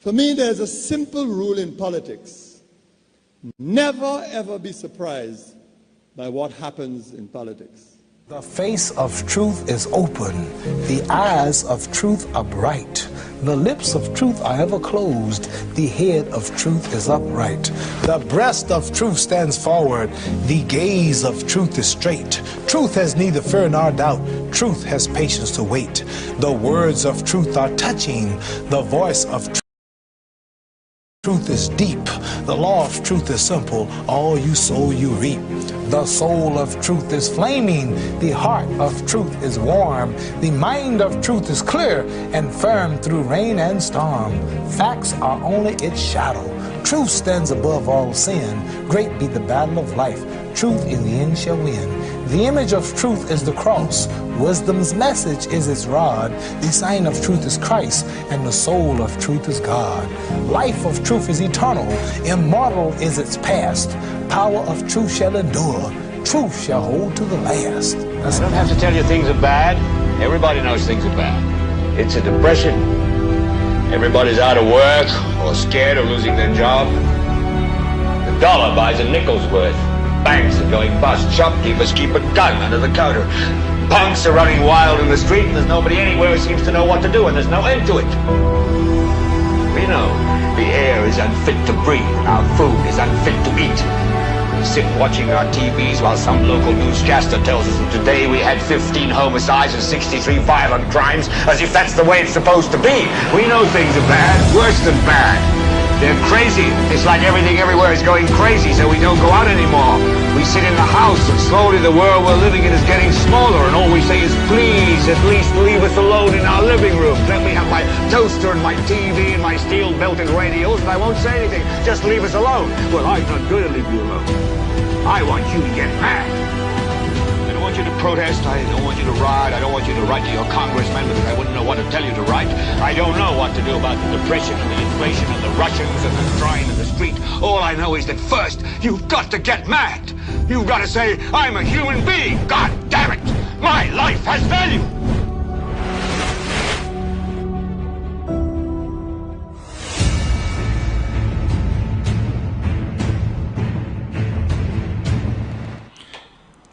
For me, there's a simple rule in politics. Never, ever be surprised by what happens in politics. The face of truth is open. The eyes of truth are bright. The lips of truth are ever closed. The head of truth is upright. The breast of truth stands forward. The gaze of truth is straight. Truth has neither fear nor doubt. Truth has patience to wait. The words of truth are touching. The voice of truth is deep. The law of truth is simple. All you sow, you reap. The soul of truth is flaming. The heart of truth is warm. The mind of truth is clear and firm through rain and storm. Facts are only its shadow. Truth stands above all sin. Great be the battle of life. Truth in the end shall win. The image of truth is the cross. Wisdom's message is its rod. The sign of truth is Christ, and the soul of truth is God. Life of truth is eternal. Immortal is its past. Power of truth shall endure. Truth shall hold to the last. I don't have to tell you things are bad. Everybody knows things are bad. It's a depression. Everybody's out of work or scared of losing their job. The dollar buys a nickel's worth. Banks are going bust. Shopkeepers keep a gun under the counter. Punks are running wild in the street, and there's nobody anywhere who seems to know what to do, and there's no end to it. We know the air is unfit to breathe, and our food is unfit to eat. We sit watching our TVs while some local newscaster tells us that today we had 15 homicides and 63 violent crimes, as if that's the way it's supposed to be. We know things are bad, worse than bad. They're crazy. It's like everything everywhere is going crazy, so we don't go out anymore. We sit in the house, and slowly the world we're living in is getting smaller, and all we say is, please, at least leave us alone in our living room. Let me have my toaster and my TV and my steel-belted radios, and I won't say anything. Just leave us alone. Well, I'm not going to leave you alone. I want you to get mad. I don't want you to protest. I don't want you to riot. I don't want you to write to your congressman because I wouldn't know what to tell you to write. I don't know what to do about the depression and the inflation and the Russians and the crying in the street. All I know is that first, you've got to get mad. You've got to say, I'm a human being. God damn it. My life has value.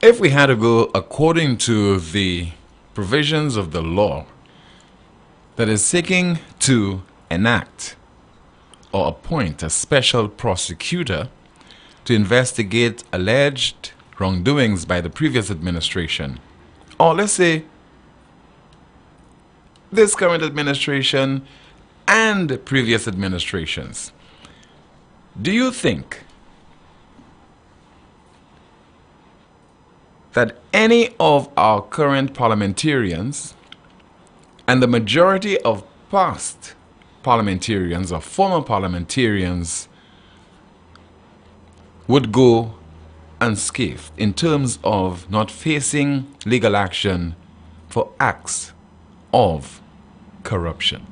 If we had to go according to the provisions of the law that is seeking to enact or appoint a special prosecutor to investigate alleged wrongdoings by the previous administration, or let's say this current administration and previous administrations, do you think that any of our current parliamentarians and the majority of past parliamentarians or former parliamentarians would go unscathed in terms of not facing legal action for acts of corruption?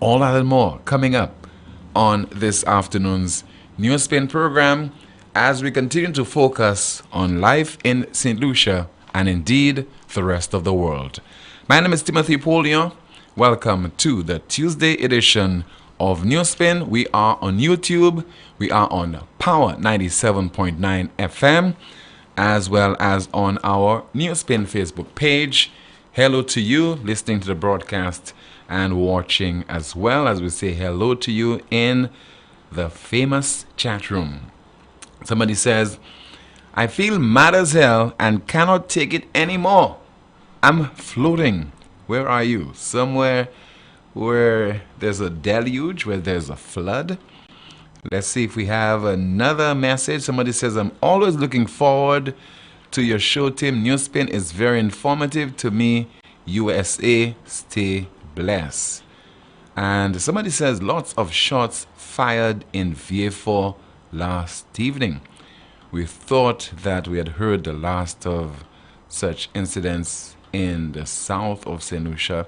All that and more coming up on this afternoon's NewsSpin program, as we continue to focus on life in St. Lucia and indeed the rest of the world. My name is Timothy Poleon. Welcome to the Tuesday edition of NewsSpin. We are on YouTube. We are on Power 97.9 FM, as well as on our NewsSpin Facebook page. Hello to you listening to the broadcast and watching, as well as we say hello to you in the famous chat room. Somebody says, I feel mad as hell and cannot take it anymore. I'm floating. Where are you? Somewhere where there's a deluge, where there's a flood. Let's see if we have another message. Somebody says, I'm always looking forward to your show, Tim. NewsSpin is very informative to me. USA, stay blessed. And somebody says, lots of shots fired in VA4 last evening. We thought that we had heard the last of such incidents in the south of St. Lucia,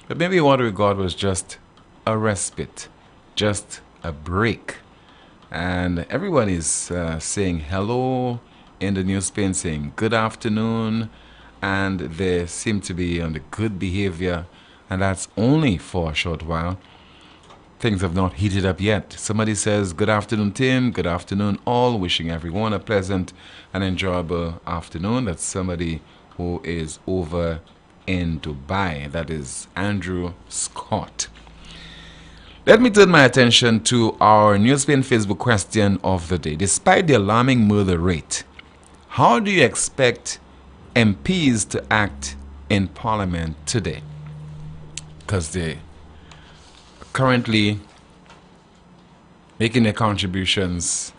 but maybe what we got was just a respite, just a break. And everyone is saying hello in the NewsSpin, saying good afternoon, and they seem to be on the good behavior, and that's only for a short while. things have not heated up yet. Somebody says, good afternoon, Tim. Good afternoon, all. Wishing everyone a pleasant and enjoyable afternoon. That's somebody who is over in Dubai. That is Andrew Scott. Let me turn my attention to our NewsSpin Facebook question of the day. Despite the alarming murder rate, how do you expect MPs to act in Parliament today? Because they are currently making their contributions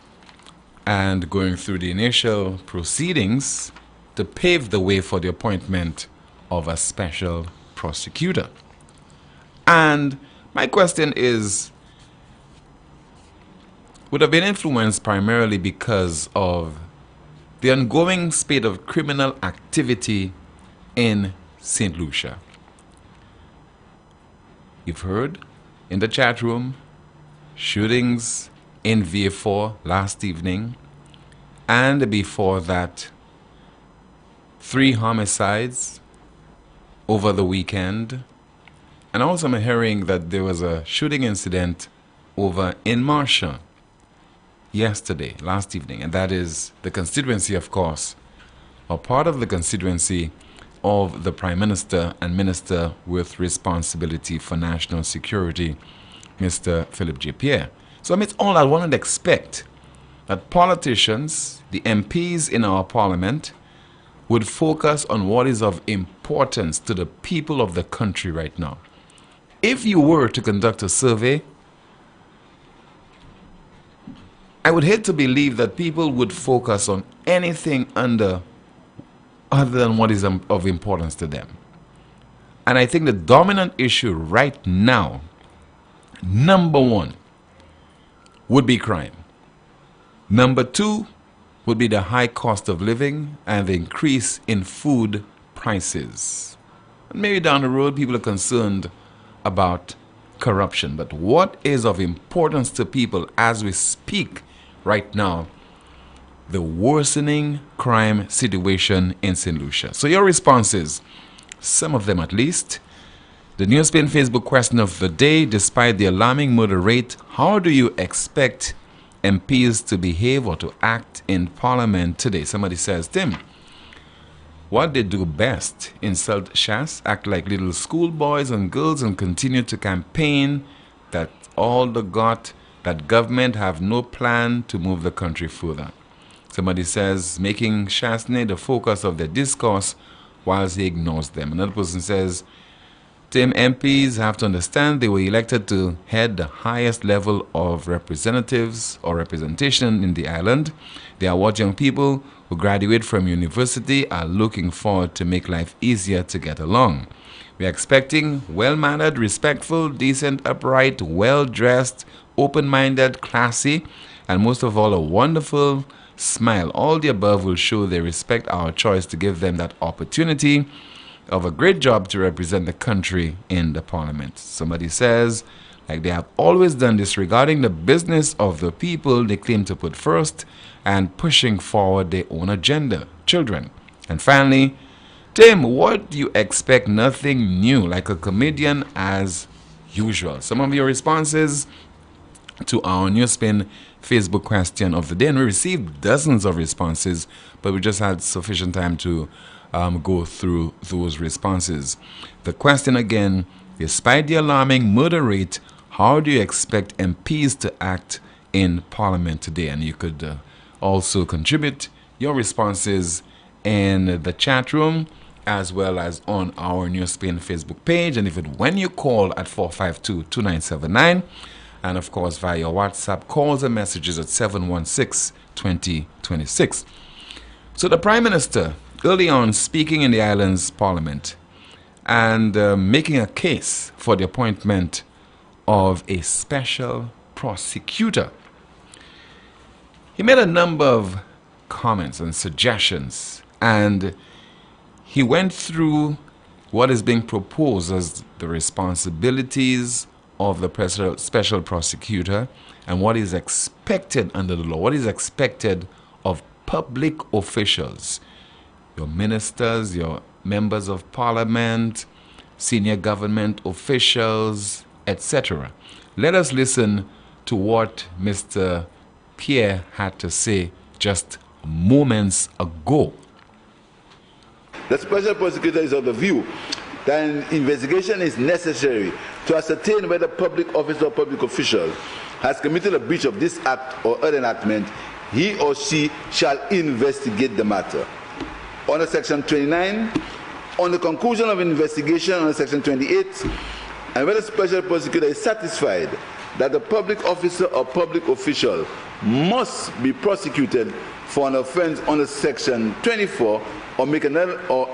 and going through the initial proceedings to pave the way for the appointment of a special prosecutor. And my question is, would have been influenced primarily because of the ongoing spate of criminal activity in St. Lucia. You've heard in the chat room, shootings in VA4 last evening, and before that, 3 homicides over the weekend. And also I'm hearing that there was a shooting incident over in Marshall yesterday, last evening. And that is the constituency, of course, or part of the constituency of the Prime Minister and Minister with responsibility for national security, Mr. Philip J. Pierre. So amidst all that, one would expect that politicians, the MPs in our parliament, would focus on what is of importance to the people of the country right now. If you were to conduct a survey, I would hate to believe that people would focus on anything other than what is of importance to them. And I think the dominant issue right now, number 1, would be crime. Number 2 would be the high cost of living and the increase in food prices. And maybe down the road people are concerned about corruption. But what is of importance to people as we speak right now? The worsening crime situation in St. Lucia. So your responses, some of them at least. The NewsSpin Facebook question of the day: despite the alarming murder rate, how do you expect MPs to behave or to act in Parliament today? Somebody says, Tim, what they do best: insult Shas, act like little schoolboys and girls, and continue to campaign that all the got, that government have no plan to move the country further. Somebody says, making Shasney the focus of their discourse whilst he ignores them. Another person says, Tim, MPs have to understand they were elected to head the highest level of representatives or representation in the island. They are what young people who graduate from university are looking forward to make life easier to get along. We are expecting well-mannered, respectful, decent, upright, well-dressed, open-minded, classy, and most of all, a wonderful smile. All the above will show they respect our choice to give them that opportunity of a great job to represent the country in the Parliament. Somebody says, like they have always done, disregarding the business of the people they claim to put first and pushing forward their own agenda. Children. And finally, Tim, what do you expect? Nothing new, like a comedian as usual. Some of your responses to our NewsSpin Facebook question of the day, and we received dozens of responses, but we just had sufficient time to go through those responses. The question again: despite the alarming murder rate, how do you expect MPs to act in Parliament today? And you could also contribute your responses in the chat room as well as on our NewsSpin Facebook page. And when you call at 452-2979, and of course via your WhatsApp calls and messages at 716-2026. So the Prime Minister, early on, speaking in the island's Parliament and making a case for the appointment of a special prosecutor, he made a number of comments and suggestions, and he went through what is being proposed as the responsibilities of the special prosecutor and what is expected under the law, what is expected of public officials, your ministers, your members of parliament, senior government officials, etc. Let us listen to what Mr. Pierre had to say just moments ago. The special prosecutor is of the view that an investigation is necessary to ascertain whether public officer or public official has committed a breach of this act or other enactment. He or she shall investigate the matter. Under Section 29, on the conclusion of an investigation under Section 28, and when the special prosecutor is satisfied that the public officer or public official must be prosecuted for an offense under Section 24 or make another or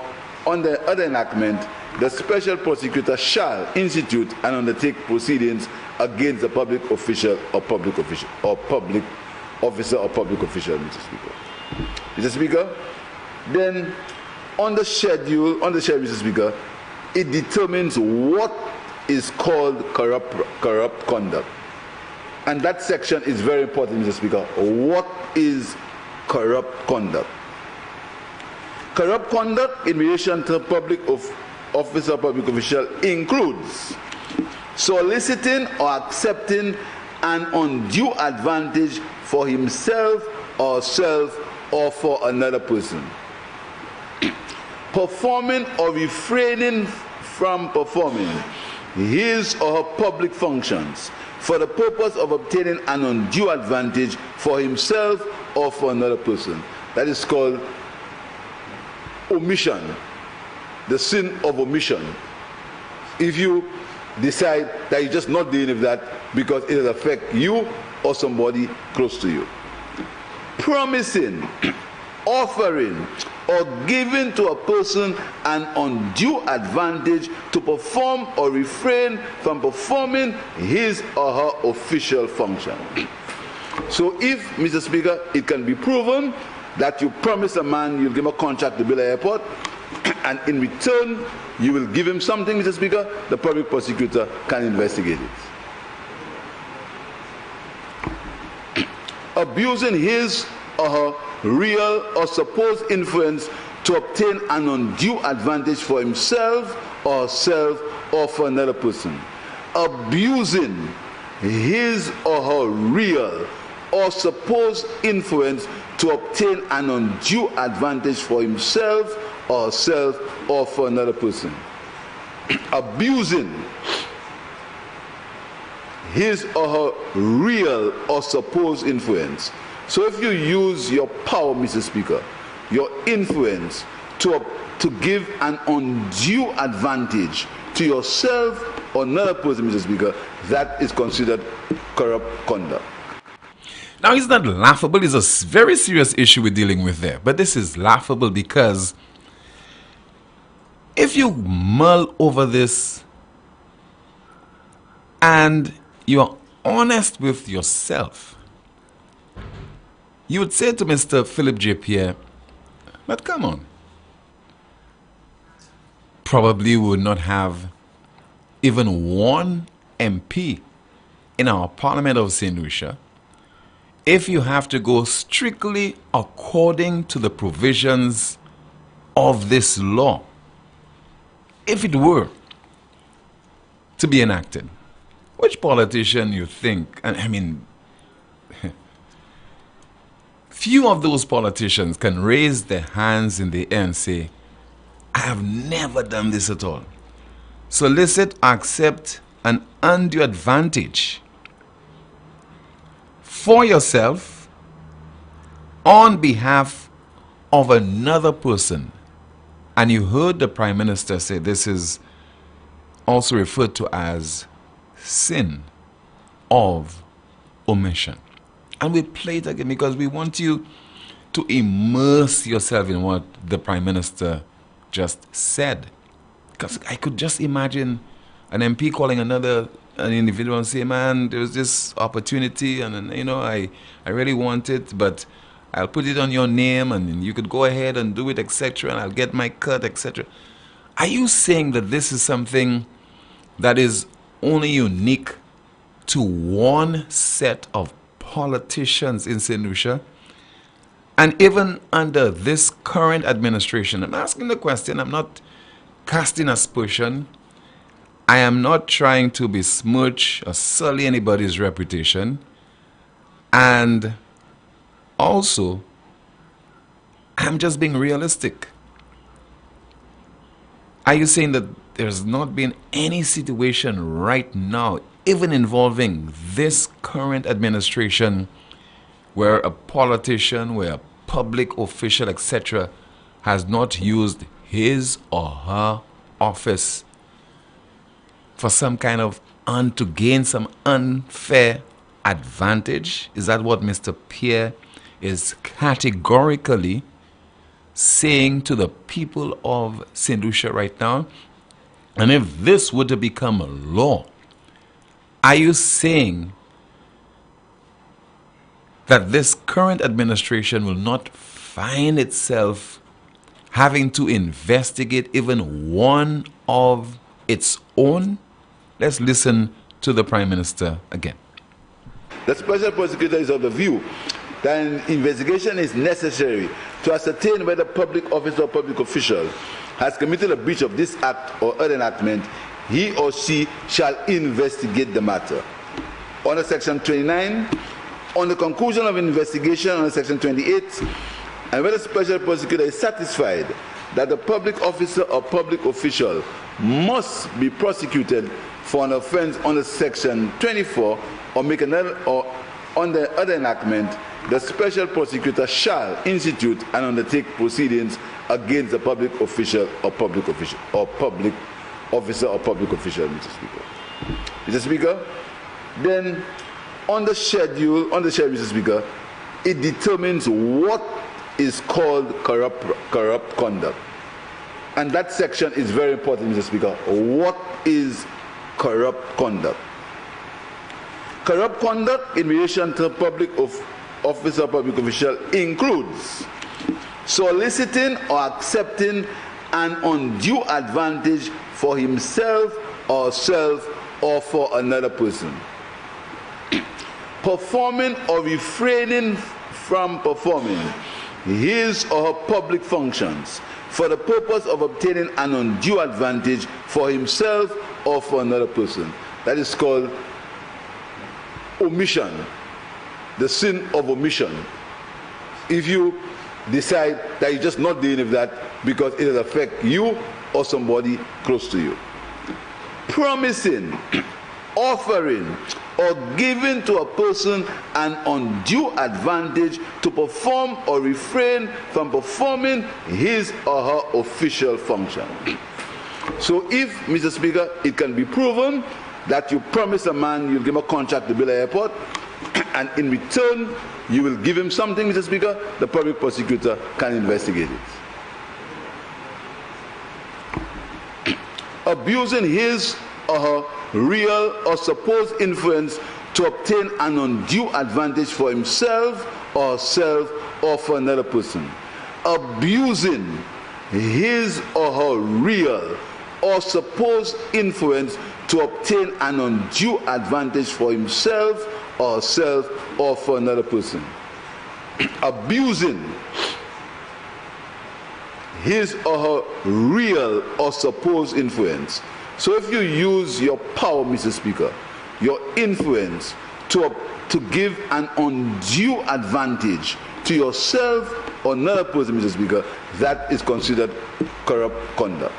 under other enactment, the special prosecutor shall institute and undertake proceedings against the public official or public official or public officer or public official, Mr. Speaker. Mr. Speaker, then on the schedule, Mr. Speaker, it determines what is called corrupt conduct. And that section is very important, Mr. Speaker. What is corrupt conduct? Corrupt conduct in relation to public officer or public official includes soliciting or accepting an undue advantage for himself or self or for another person. Performing or refraining from performing his or her public functions for the purpose of obtaining an undue advantage for himself or for another person. That is called omission, the sin of omission. If you decide that you're just not dealing with that because it will affect you or somebody close to you. Promising, offering, or giving to a person an undue advantage to perform or refrain from performing his or her official function. So if, Mr. Speaker, it can be proven that you promise a man you'll give him a contract to build an airport, and in return you will give him something, Mr. Speaker, the public prosecutor can investigate it. Abusing his or her real or supposed influence to obtain an undue advantage for himself or herself or for another person. Abusing his or her real or supposed influence to obtain an undue advantage for himself or herself or for another person. Abusing his or her real or supposed influence. So if you use your power, Mr. Speaker, your influence to give an undue advantage to yourself or another person, Mr. Speaker, that is considered corrupt conduct. Now, it's not laughable. It's a very serious issue we're dealing with there. But this is laughable because if you mull over this and you're honest with yourself, you would say to Mr. Philip J. Pierre, but come on. Probably would not have even one MP in our Parliament of St. Lucia if you have to go strictly according to the provisions of this law. If it were to be enacted, which politician you think, and I mean, few of those politicians can raise their hands in the air and say, I have never done this at all. Solicit, accept an undue advantage for yourself on behalf of another person. And you heard the Prime Minister say this is also referred to as sin of omission. And we play it again because we want you to immerse yourself in what the Prime Minister just said. Because I could just imagine an MP calling an individual and say, man, there was this opportunity and, you know, I really want it, but I'll put it on your name and you could go ahead and do it, etc., and I'll get my cut, etc. Are you saying that this is something that is only unique to one set of politicians in St. Lucia? And even under this current administration, I'm asking the question, I'm not casting aspersion. I am not trying to besmirch or sully anybody's reputation. And also, I'm just being realistic. Are you saying that there's not been any situation right now, even involving this current administration, where a politician, where a public official, etc., has not used his or her office for some kind of to gain some unfair advantage? Is that what Mr. Pierre is categorically saying to the people of St. Lucia right now? And if this were to become a law, are you saying that this current administration will not find itself having to investigate even one of its own? Let's listen to the Prime Minister again. The special prosecutor is of the view that an investigation is necessary to ascertain whether public officer or public official has committed a breach of this act or other enactment. He or she shall investigate the matter. Under Section 29, on the conclusion of investigation under Section 28, and whether the special prosecutor is satisfied that the public officer or public official must be prosecuted for an offense under Section 24 or make another or under other enactment, the special prosecutor shall institute and undertake proceedings against the public official or public official or public officer or public official, Mr. Speaker. Mr. Speaker, then on the schedule, Mr. Speaker, it determines what is called corrupt conduct. And that section is very important, Mr. Speaker. What is corrupt conduct? Corrupt conduct in relation to public officer or public official includes soliciting or accepting an undue advantage for himself or self or for another person, performing or refraining from performing his or her public functions for the purpose of obtaining an undue advantage for himself or for another person. That is called omission, the sin of omission. If you decide that you're just not dealing with that because it will affect you or somebody close to you. Promising, offering, or giving to a person an undue advantage to perform or refrain from performing his or her official function. So if, Mr. Speaker, it can be proven that you promise a man you'll give him a contract to build an airport, and in return you will give him something, Mr. Speaker, the public prosecutor can investigate it. Abusing his or her real or supposed influence to obtain an undue advantage for himself or herself or for another person. Abusing his or her real or supposed influence to obtain an undue advantage for himself or herself or for another person. Abusing his or her real or supposed influence. So if you use your power, Mr. Speaker, your influence to give an undue advantage to yourself or another person, Mr. Speaker, that is considered corrupt conduct.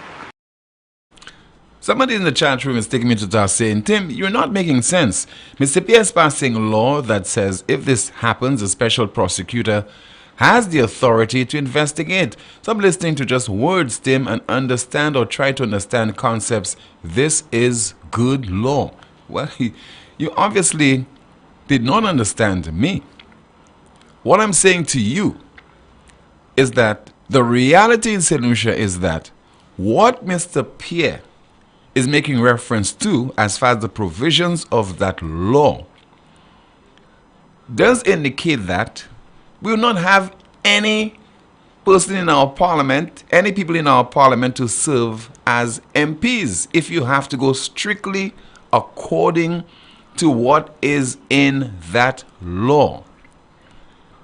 Somebody in the chat room is taking me to task saying, Tim, you're not making sense. Mr. Pierre is passing a law that says if this happens, a special prosecutor has the authority to investigate. So I'm listening to just words, Tim, and understand or try to understand concepts. This is good law. Well, you obviously did not understand me. What I'm saying to you is that the reality in St. Lucia is that what Mr. Pierre is making reference to as far as the provisions of that law does indicate that we will not have any person in our parliament, any people in our parliament to serve as MPs if you have to go strictly according to what is in that law.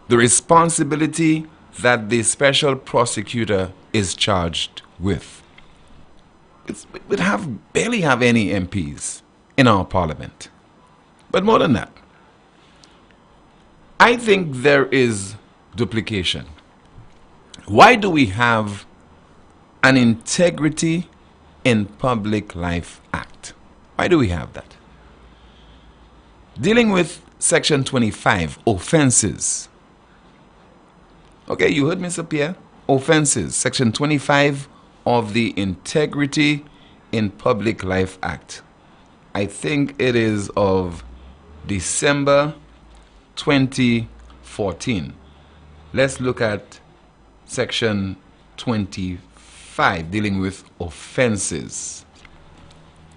The responsibility that the special prosecutor is charged with. we barely have any MPs in our parliament. But more than that, I think there is duplication. Why do we have an Integrity in Public Life Act? Why do we have that? Dealing with Section 25, offenses. Okay, you heard Mr. Pierre? Offenses, Section 25 of the Integrity in Public Life Act. I think it is of December 2014. Let's look at Section 25, dealing with offenses.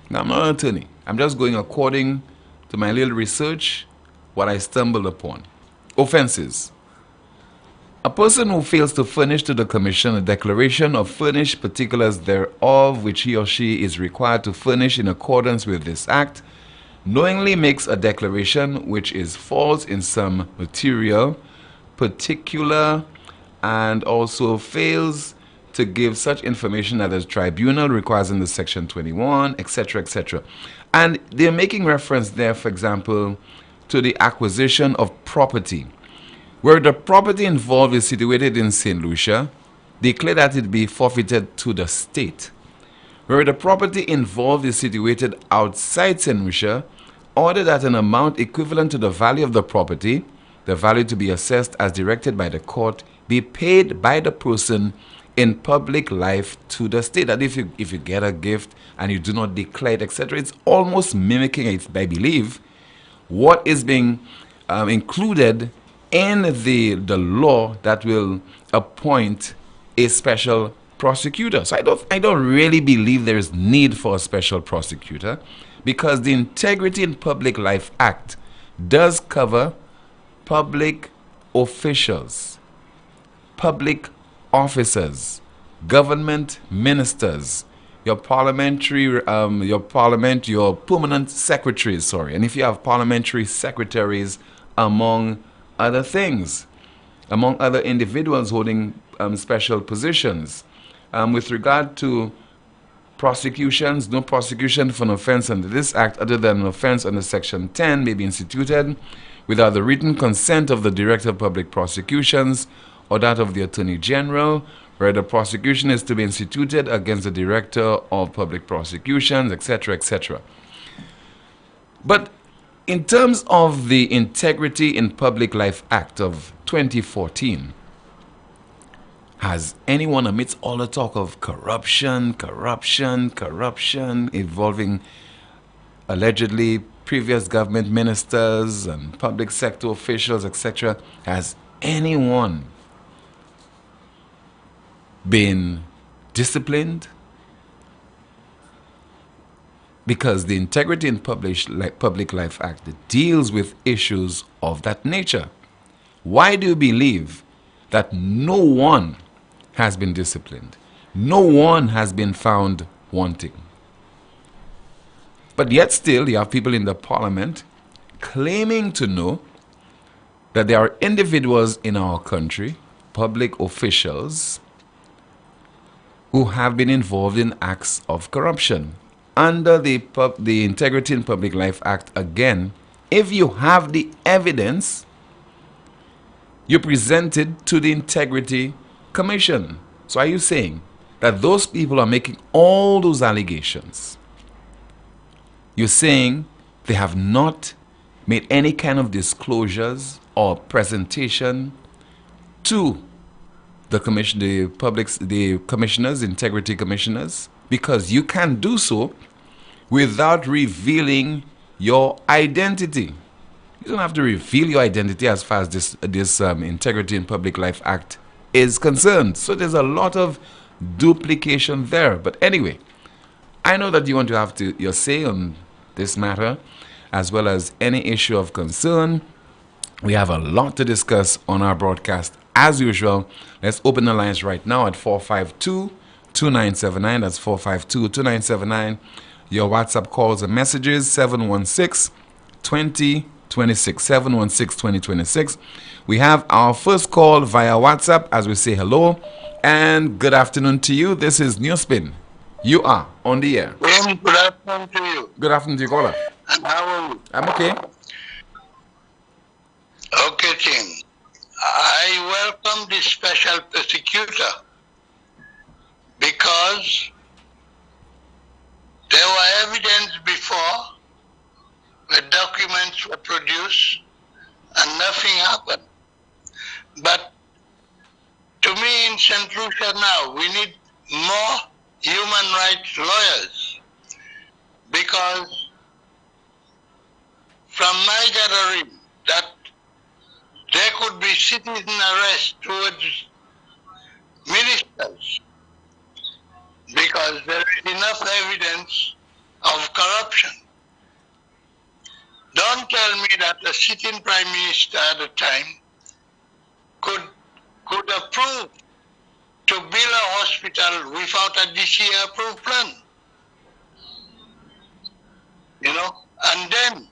Now, I'm not an attorney. I'm just going according to my little research, what I stumbled upon. Offenses. A person who fails to furnish to the Commission a declaration of furnished particulars thereof, which he or she is required to furnish in accordance with this Act, knowingly makes a declaration which is false in some material, particular, and also fails to give such information that the tribunal requires under Section 21, etc., etc. And they're making reference there, for example, to the acquisition of property. Where the property involved is situated in St. Lucia, declare that it be forfeited to the state. Where the property involved is situated outside St. Lucia, order that an amount equivalent to the value of the property, the value to be assessed as directed by the court, be paid by the person in public life to the state. That if you get a gift and you do not declare it, etc., it's almost mimicking it, I believe, what is being included in the law that will appoint a special prosecutor. So I don't really believe there is need for a special prosecutor, because the Integrity in Public Life Act does cover public officials, public officers, government ministers, your permanent secretaries, and if you have parliamentary secretaries, among other things, among other individuals holding special positions. With regard to prosecutions, no prosecution for an offense under this Act other than an offense under Section 10 may be instituted without the written consent of the Director of Public Prosecutions or that of the Attorney General, where the prosecution is to be instituted against the Director of Public Prosecutions, etc., etc. But in terms of the Integrity in Public Life Act of 2014, has anyone, amidst all the talk of corruption involving allegedly previous government ministers and public sector officials, etc., has anyone been disciplined? Because the Integrity in Public Life Act deals with issues of that nature. Why do you believe that no one has been disciplined? No one has been found wanting. But yet still, you have people in the parliament claiming to know that there are individuals in our country, public officials, who have been involved in acts of corruption. Under the Integrity in Public Life Act, again, if you have the evidence, you present it to the Integrity Commission. So are you saying that those people are making all those allegations? You're saying they have not made any kind of disclosures or presentation to the commission, the commissioners, integrity commissioners, because you can do so without revealing your identity. You don't have to reveal your identity as far as this Integrity in Public Life Act is concerned. So there's a lot of duplication there. But anyway, I know that you want to have your say on this matter, as well as any issue of concern. We have a lot to discuss on our broadcast. As usual, let's open the lines right now at 452-2979. That's 452-2979. Your WhatsApp calls and messages, 716-2026. 716-2026. We have our first call via WhatsApp as we say hello and good afternoon to you. This is NewsSpin. You are on the air. Good afternoon to you. Good afternoon to you, caller. And how are you? I'm okay. Okay, Tim. I welcome this special prosecutor because there were evidence before, the documents were produced, and nothing happened. But to me in St. Lucia now, we need more human rights lawyers, because from my gathering that there could be citizen arrest towards ministers because there is enough evidence of corruption. Don't tell me that the sitting prime minister at the time could approve to build a hospital without a DCA approved plan. You know, and then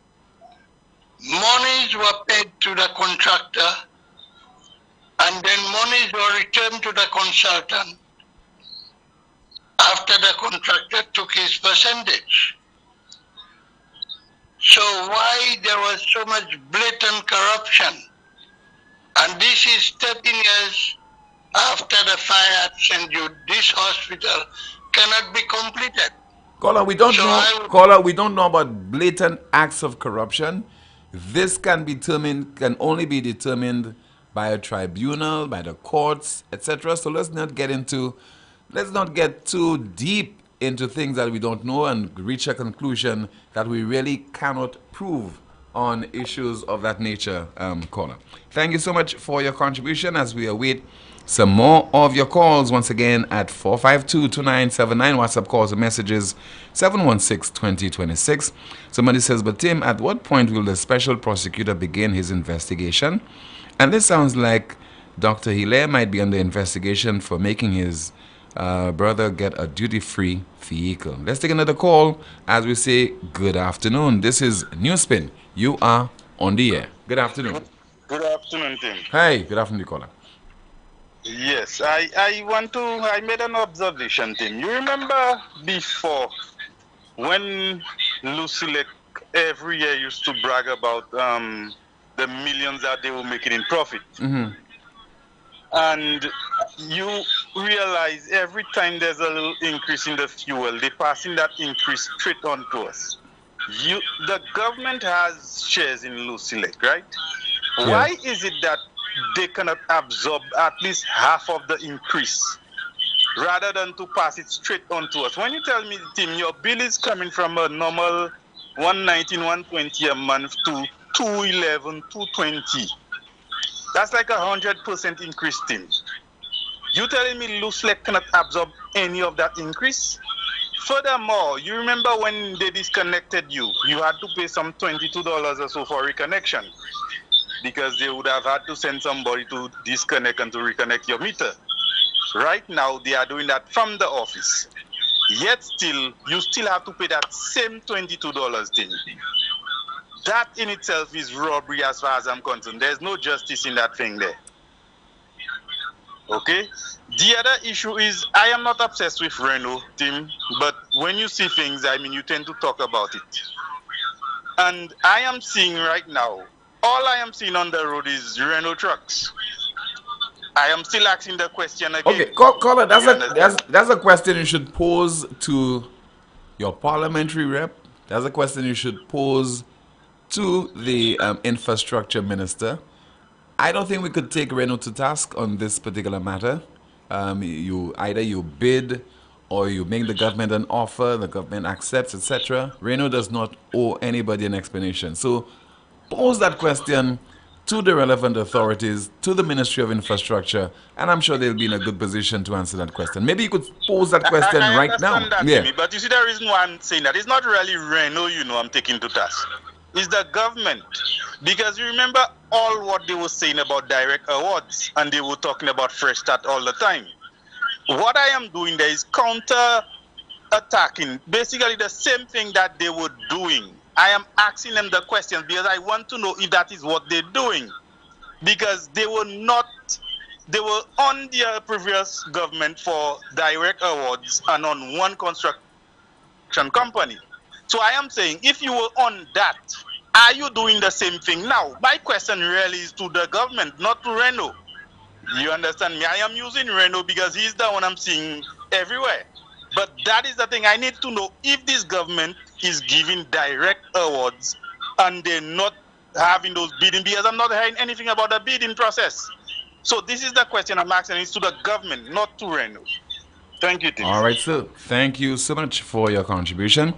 monies were paid to the contractor, and then monies were returned to the consultant after the contractor took his percentage. So why there was so much blatant corruption? And this is 13 years after the fire at St. Jude. This hospital cannot be completed. Caller, we don't we don't know about blatant acts of corruption. This can only be determined by a tribunal, by the courts, etc. So let's not get too deep into things that we don't know and reach a conclusion that we really cannot prove on issues of that nature, caller. Thank you so much for your contribution as we await some more of your calls once again at 452-2979. WhatsApp calls and messages 716-2026. Somebody says, but Tim, at what point will the special prosecutor begin his investigation? And this sounds like Dr. Hilaire might be under investigation for making his brother get a duty-free vehicle. Let's take another call as we say good afternoon. This is NewsSpin. You are on the air. Good afternoon. Good afternoon, Tim. Hey, good afternoon, caller. Yes, I made an observation, Tim. You remember before when Lucille every year used to brag about the millions that they were making in profit? Mm-hmm. And you realize every time there's a little increase in the fuel, they're passing that increase straight on to us. The government has shares in Lucille, right? Yeah. Why is it that they cannot absorb at least half of the increase rather than to pass it straight on to us? When you tell me, Tim, your bill is coming from a normal 119, 120 a month to 211, 220. That's like 100% increase, Tim. You telling me Lucille cannot absorb any of that increase? Furthermore, you remember when they disconnected you, you had to pay some $22 or so for reconnection, because they would have had to send somebody to disconnect and to reconnect your meter. Right now, they are doing that from the office. Yet still, you still have to pay that same $22 thing. That in itself is robbery as far as I'm concerned. There's no justice in that thing there. Okay? The other issue is, I am not obsessed with Renault, Tim, but when you see things, you tend to talk about it. And I am seeing right now, all I am seeing on the road is Renault trucks. I am still asking the question again. Okay, caller, that's a question you should pose to your parliamentary rep. That's a question you should pose to the infrastructure minister. I don't think we could take Renault to task on this particular matter. Either you bid or you make the government an offer, the government accepts, etc. Renault does not owe anybody an explanation. So pose that question to the relevant authorities, to the Ministry of Infrastructure, and I'm sure they'll be in a good position to answer that question. Maybe you could pose that question right now. That, yeah. Timmy, but you see the reason why I'm saying that, it's not really Renault, I'm taking to task. It's the government. Because you remember all what they were saying about direct awards, and they were talking about fresh start all the time. What I am doing there is counter-attacking, basically the same thing that they were doing. I am asking them the questions because I want to know if that is what they're doing. Because they were not they were on their previous government for direct awards and on one construction company. So I am saying, if you were on that, are you doing the same thing now? My question really is to the government, not to Renault. You understand me? I am using Renault because he's the one I'm seeing everywhere. But that is the thing. I need to know if this government is giving direct awards and they're not having those bidding, because I'm not hearing anything about the bidding process. So this is the question I'm asking. It's to the government, not to Renault. Thank you, Tim. All right, sir. Thank you so much for your contribution.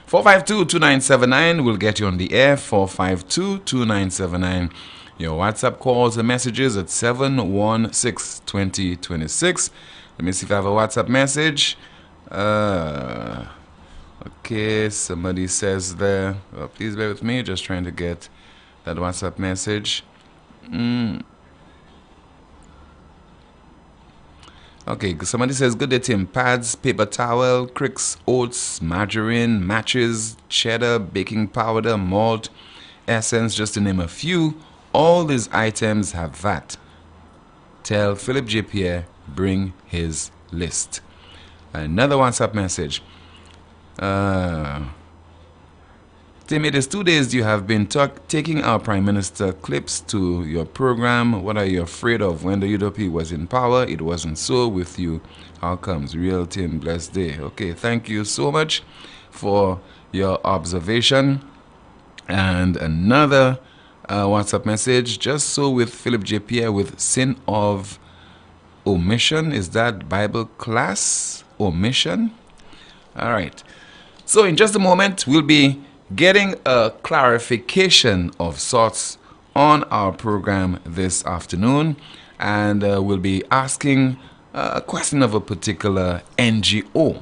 452-2979 will get you on the air. 452-2979. Your WhatsApp calls and messages at 716-2026. Let me see if I have a WhatsApp message. Okay, somebody says there. Oh, please bear with me. Just trying to get that WhatsApp message. Okay, somebody says, good day, Tim. Pads, paper towel, Cricks, oats, margarine, matches, cheddar, baking powder, malt, essence, just to name a few. All these items have VAT. Tell Philip J. Pierre, bring his list. Another WhatsApp message. Tim, it is 2 days you have been taking our Prime Minister clips to your program. What are you afraid of? When the UDP was in power, it wasn't so with you. How comes? Real Tim, blessed day. Okay, thank you so much for your observation. And another WhatsApp message. Just so with Philip J. Pierre with sin of omission. Is that Bible class? Omission? All right. So in just a moment, we'll be getting a clarification of sorts on our program this afternoon, and we'll be asking a question of a particular NGO.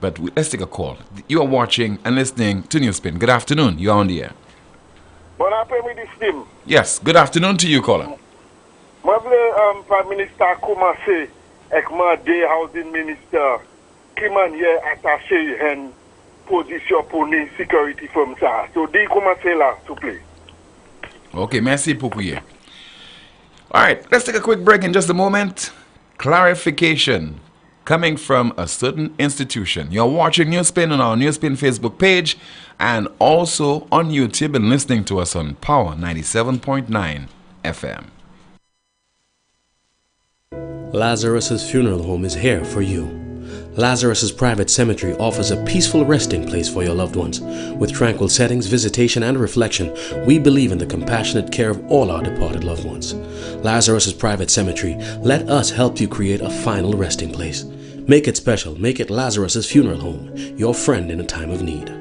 But let's take a call. You are watching and listening to NewsSpin. Good afternoon. You are on the air. Bon après-midi, Tim. Yes. Good afternoon to you, caller. Moi, le Prime Minister a commencé avec le Housing Minister qui manière attaché une position pour la sécurité comme ça. So, dis commencer là, s'il vous plaît. Okay, merci beaucoup. All right, let's take a quick break in just a moment. Clarification coming from a certain institution. You're watching NewsSpin on our NewsSpin Facebook page and also on YouTube and listening to us on Power 97.9 FM. Lazarus's funeral home is here for you. Lazarus's private cemetery offers a peaceful resting place for your loved ones. With tranquil settings, visitation, and reflection, we believe in the compassionate care of all our departed loved ones. Lazarus's private cemetery, let us help you create a final resting place. Make it special. Make it Lazarus's funeral home, your friend in a time of need.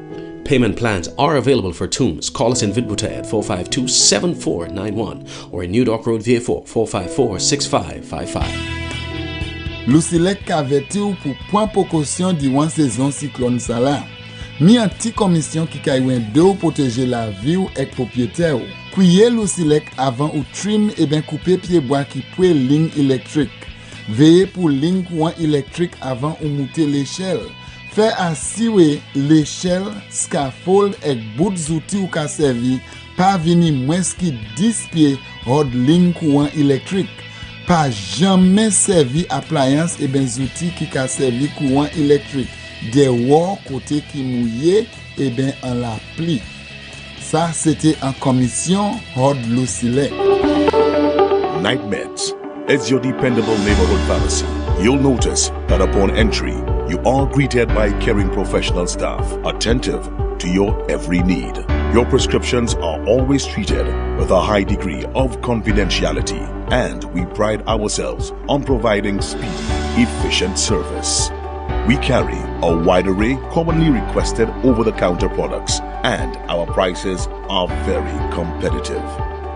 Payment plans are available for tombs. Call us in Vidbuta at 452-7491 or in New Dock Road, VA4, 454-6555. Lucilec averti ou pour point précaution durant saison cyclone ça là. Mi un petit commission qui kaywen de ou protéger la vie ou ek propriétaire ou. Kouye Lucilec avant ou trim et ben couper pied bois qui pouet ligne électrique. Veillez pour ligne courant électrique avant ou monter l'échelle. Fait assurer l'échelle, scaffold et bout d'outil ou ka servi pas vini moins qui 10 pieds hors ligne courant électrique. Pas jamais servi appliance et ben outils qui ka servi courant électrique. Des wall côté qui mouillé et ben en la pli. Ça c'était en commission hors Lucilec. NightMeds is your dependable neighborhood pharmacy. You'll notice that upon entry, you are greeted by caring professional staff, attentive to your every need. Your prescriptions are always treated with a high degree of confidentiality, and we pride ourselves on providing speedy, efficient service. We carry a wide array commonly requested over-the-counter products, and our prices are very competitive.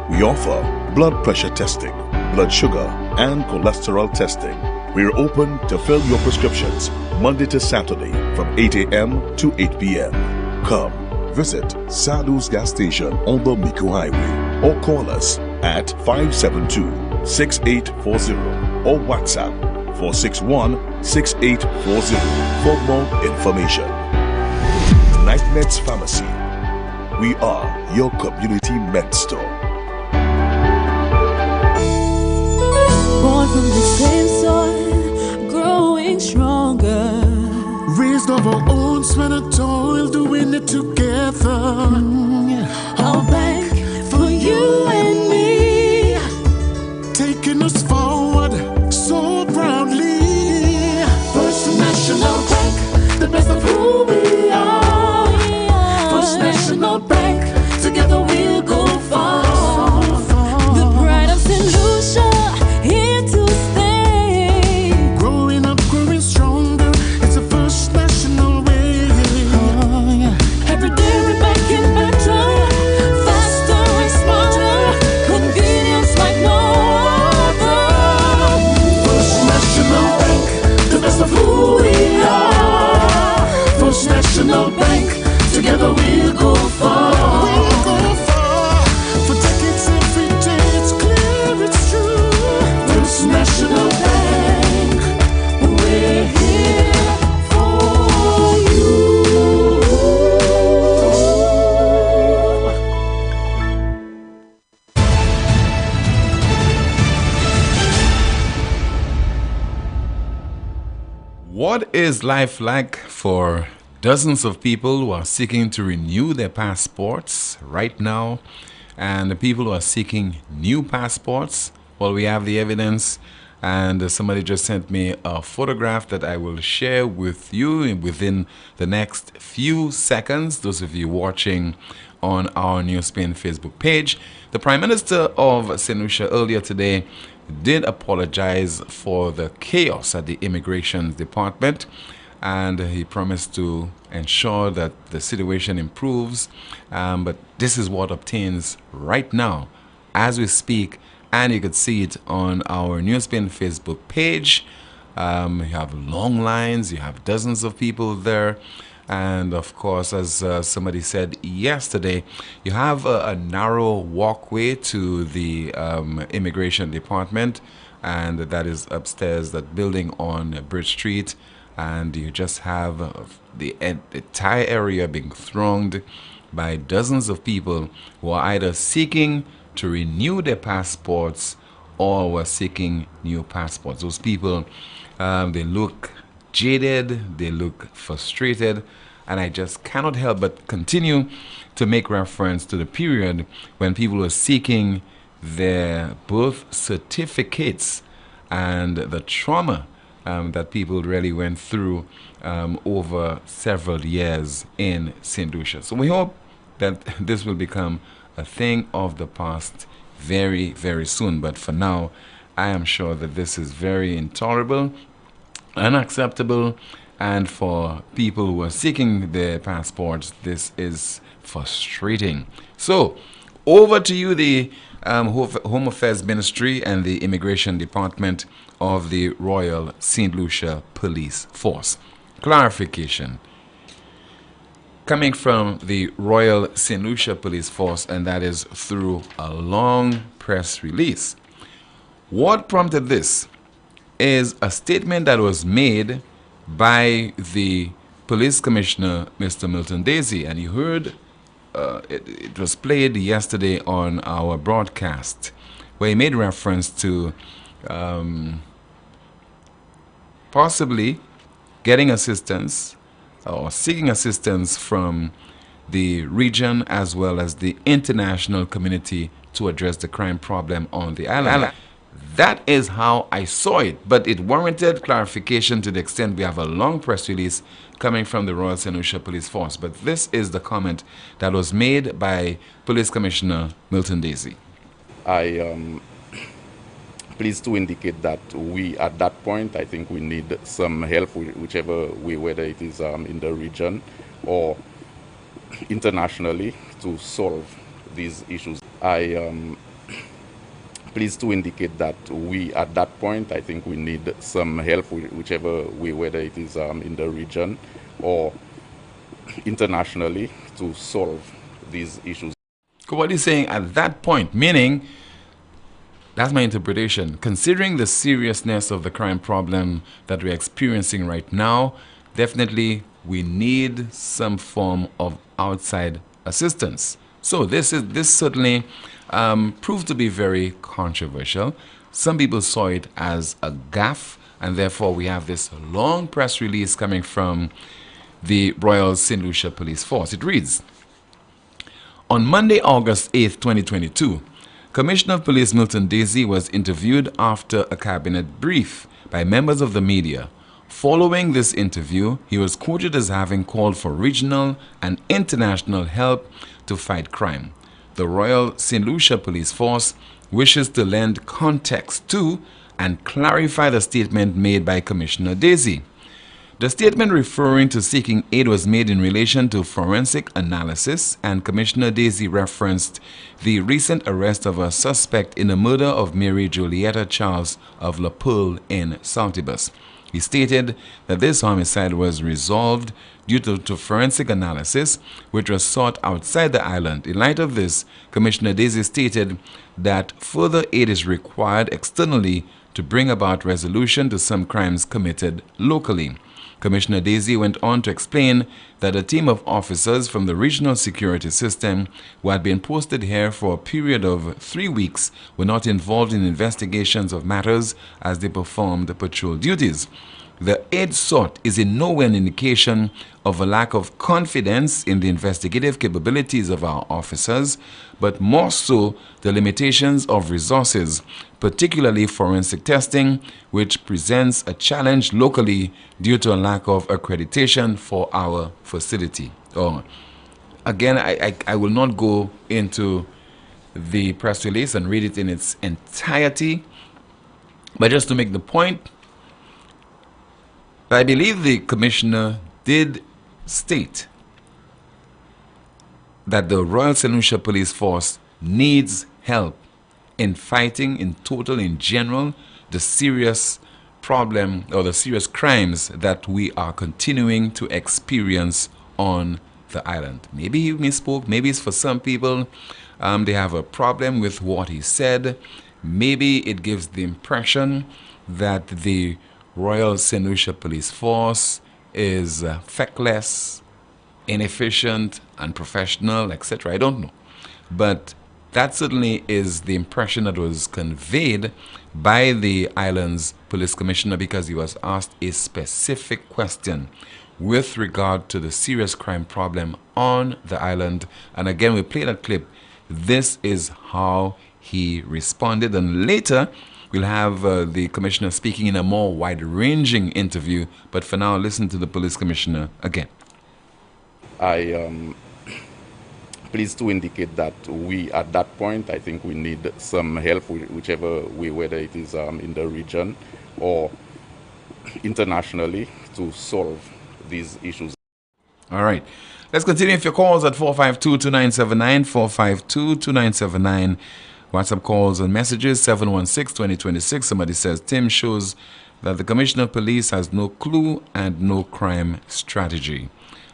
We offer blood pressure testing, blood sugar, and cholesterol testing. We're open to fill your prescriptions Monday to Saturday from 8 a.m. to 8 p.m. Come visit Sadu's gas station on the Miku Highway or call us at 572-6840 or WhatsApp 461-6840 for more information. NightMeds Pharmacy. We are your community med store. Born from stronger. Raised of our own sweat and toil, doing it together. I'll bank for you and me, taking us forward so proudly. First National Bank, the best of who we are. First National Bank, together we'll go far. The pride of St. Lucia, here to stay. Growing up, growing stronger, it's a First National way. Every day we're making better, faster and smarter, convenience like no other. First National Bank, the best of who we are. First National Bank, together we'll go far. We'll go far. For decades every day, it's clear, it's true. First National Bank, We're here for you. What is life like for dozens of people who are seeking to renew their passports right now, and the people who are seeking new passports? Well, we have the evidence, and somebody just sent me a photograph that I will share with you within the next few seconds. Those of you watching on our NewsSpin Facebook page, the Prime Minister of St. Lucia earlier today did apologize for the chaos at the Immigration Department, and he promised to ensure that the situation improves. But this is what obtains right now as we speak, and you could see it on our NewsSpin Facebook page. You have long lines, you have dozens of people there, and of course, as somebody said yesterday, you have a narrow walkway to the Immigration Department, and that is upstairs, that building on Bridge Street, and you just have the entire area being thronged by dozens of people who are either seeking to renew their passports or were seeking new passports. Those people, they look jaded, they look frustrated, and I just cannot help but continue to make reference to the period when people were seeking their birth certificates and the trauma that people really went through over several years in St. Lucia. So we hope that this will become a thing of the past very, very soon. But for now, I am sure that this is very intolerable, unacceptable, and for people who are seeking their passports, this is frustrating. So, over to you, the Home Affairs Ministry and the Immigration Department of the Royal St. Lucia Police Force. Clarification coming from the Royal St. Lucia Police Force, and that is through a long press release. What prompted this is a statement that was made by the Police Commissioner, Mr. Milton Daisy, and you heard it was played yesterday on our broadcast, where he made reference to possibly getting assistance or seeking assistance from the region as well as the international community to address the crime problem on the island. That is how I saw it, but it warranted clarification to the extent we have a long press release coming from the Royal St. Lucia Police Force. But this is the comment that was made by Police Commissioner Milton Daisy. I am pleased to indicate that we, at that point, I think we need some help, whichever way, whether it is in the region or internationally, to solve these issues. I am pleased to indicate that we, at that point, I think we need some help, whichever way, whether it is in the region or internationally, to solve these issues. What he's saying at that point, meaning, that's my interpretation, considering the seriousness of the crime problem that we're experiencing right now, definitely we need some form of outside assistance. So this certainly proved to be very controversial. Some people saw it as a gaffe And therefore, we have this long press release coming from the Royal St. Lucia Police Force. It reads, on Monday, August 8, 2022, Commissioner of Police Milton Daisy was interviewed after a cabinet brief by members of the media. Following this interview, he was quoted as having called for regional and international help to fight crime. The Royal St. Lucia Police Force wishes to lend context to and clarify the statement made by Commissioner Daisy. The statement referring to seeking aid was made in relation to forensic analysis, and Commissioner Daisy referenced the recent arrest of a suspect in the murder of Mary Julietta Charles of La Pearl in Saltibus. He stated that this homicide was resolved due to forensic analysis, which was sought outside the island. In light of this, Commissioner Daisy stated that further aid is required externally to bring about resolution to some crimes committed locally. Commissioner Daisy went on to explain that a team of officers from the regional security system who had been posted here for a period of 3 weeks were not involved in investigations of matters as they performed patrol duties. The aid sought is in no way an indication of a lack of confidence in the investigative capabilities of our officers, but more so the limitations of resources, particularly forensic testing, which presents a challenge locally due to a lack of accreditation for our facility. Again, I will not go into the press release and read it in its entirety, but just to make the point, I believe the commissioner did state that the Royal St. Lucia Police Force needs help in fighting in total, in general, the serious problem or the serious crimes that we are continuing to experience on the island. Maybe he misspoke. Maybe it's for some people, they have a problem with what he said. Maybe it gives the impression that the Royal St. Lucia Police Force is feckless, inefficient, unprofessional, etc. I don't know. But that certainly is the impression that was conveyed by the island's police commissioner, because he was asked a specific question with regard to the serious crime problem on the island. And again, we play that clip. This is how he responded. And later, we'll have the commissioner speaking in a more wide-ranging interview. But for now, listen to the police commissioner again. I am pleased to indicate that we, at that point, I think we need some help, whichever way, whether it is in the region or internationally, to solve these issues. All right. Let's continue with your calls at 452-2979, 452-2979. WhatsApp calls and messages, 716-2026. Somebody says, Tim shows that the Commissioner of Police has no clue and no crime strategy.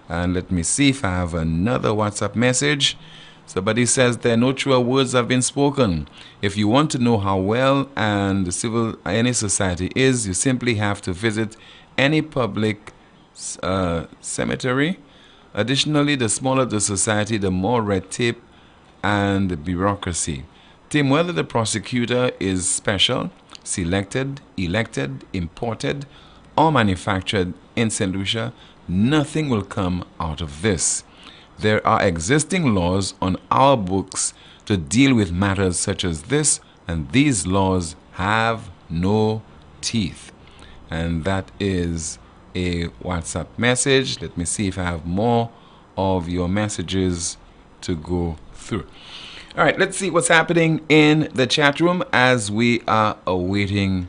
And let me see if I have another WhatsApp message. Somebody says there no truer words have been spoken. If you want to know how well and civil any society is, you simply have to visit any public cemetery. Additionally, the smaller the society, the more red tape and bureaucracy. Tim, whether the prosecutor is special, selected, elected, imported, or manufactured in St. Lucia, nothing will come out of this. There are existing laws on our books to deal with matters such as this, and these laws have no teeth. And that is a WhatsApp message. Let me see if I have more of your messages to go through. All right, let's see what's happening in the chat room as we are awaiting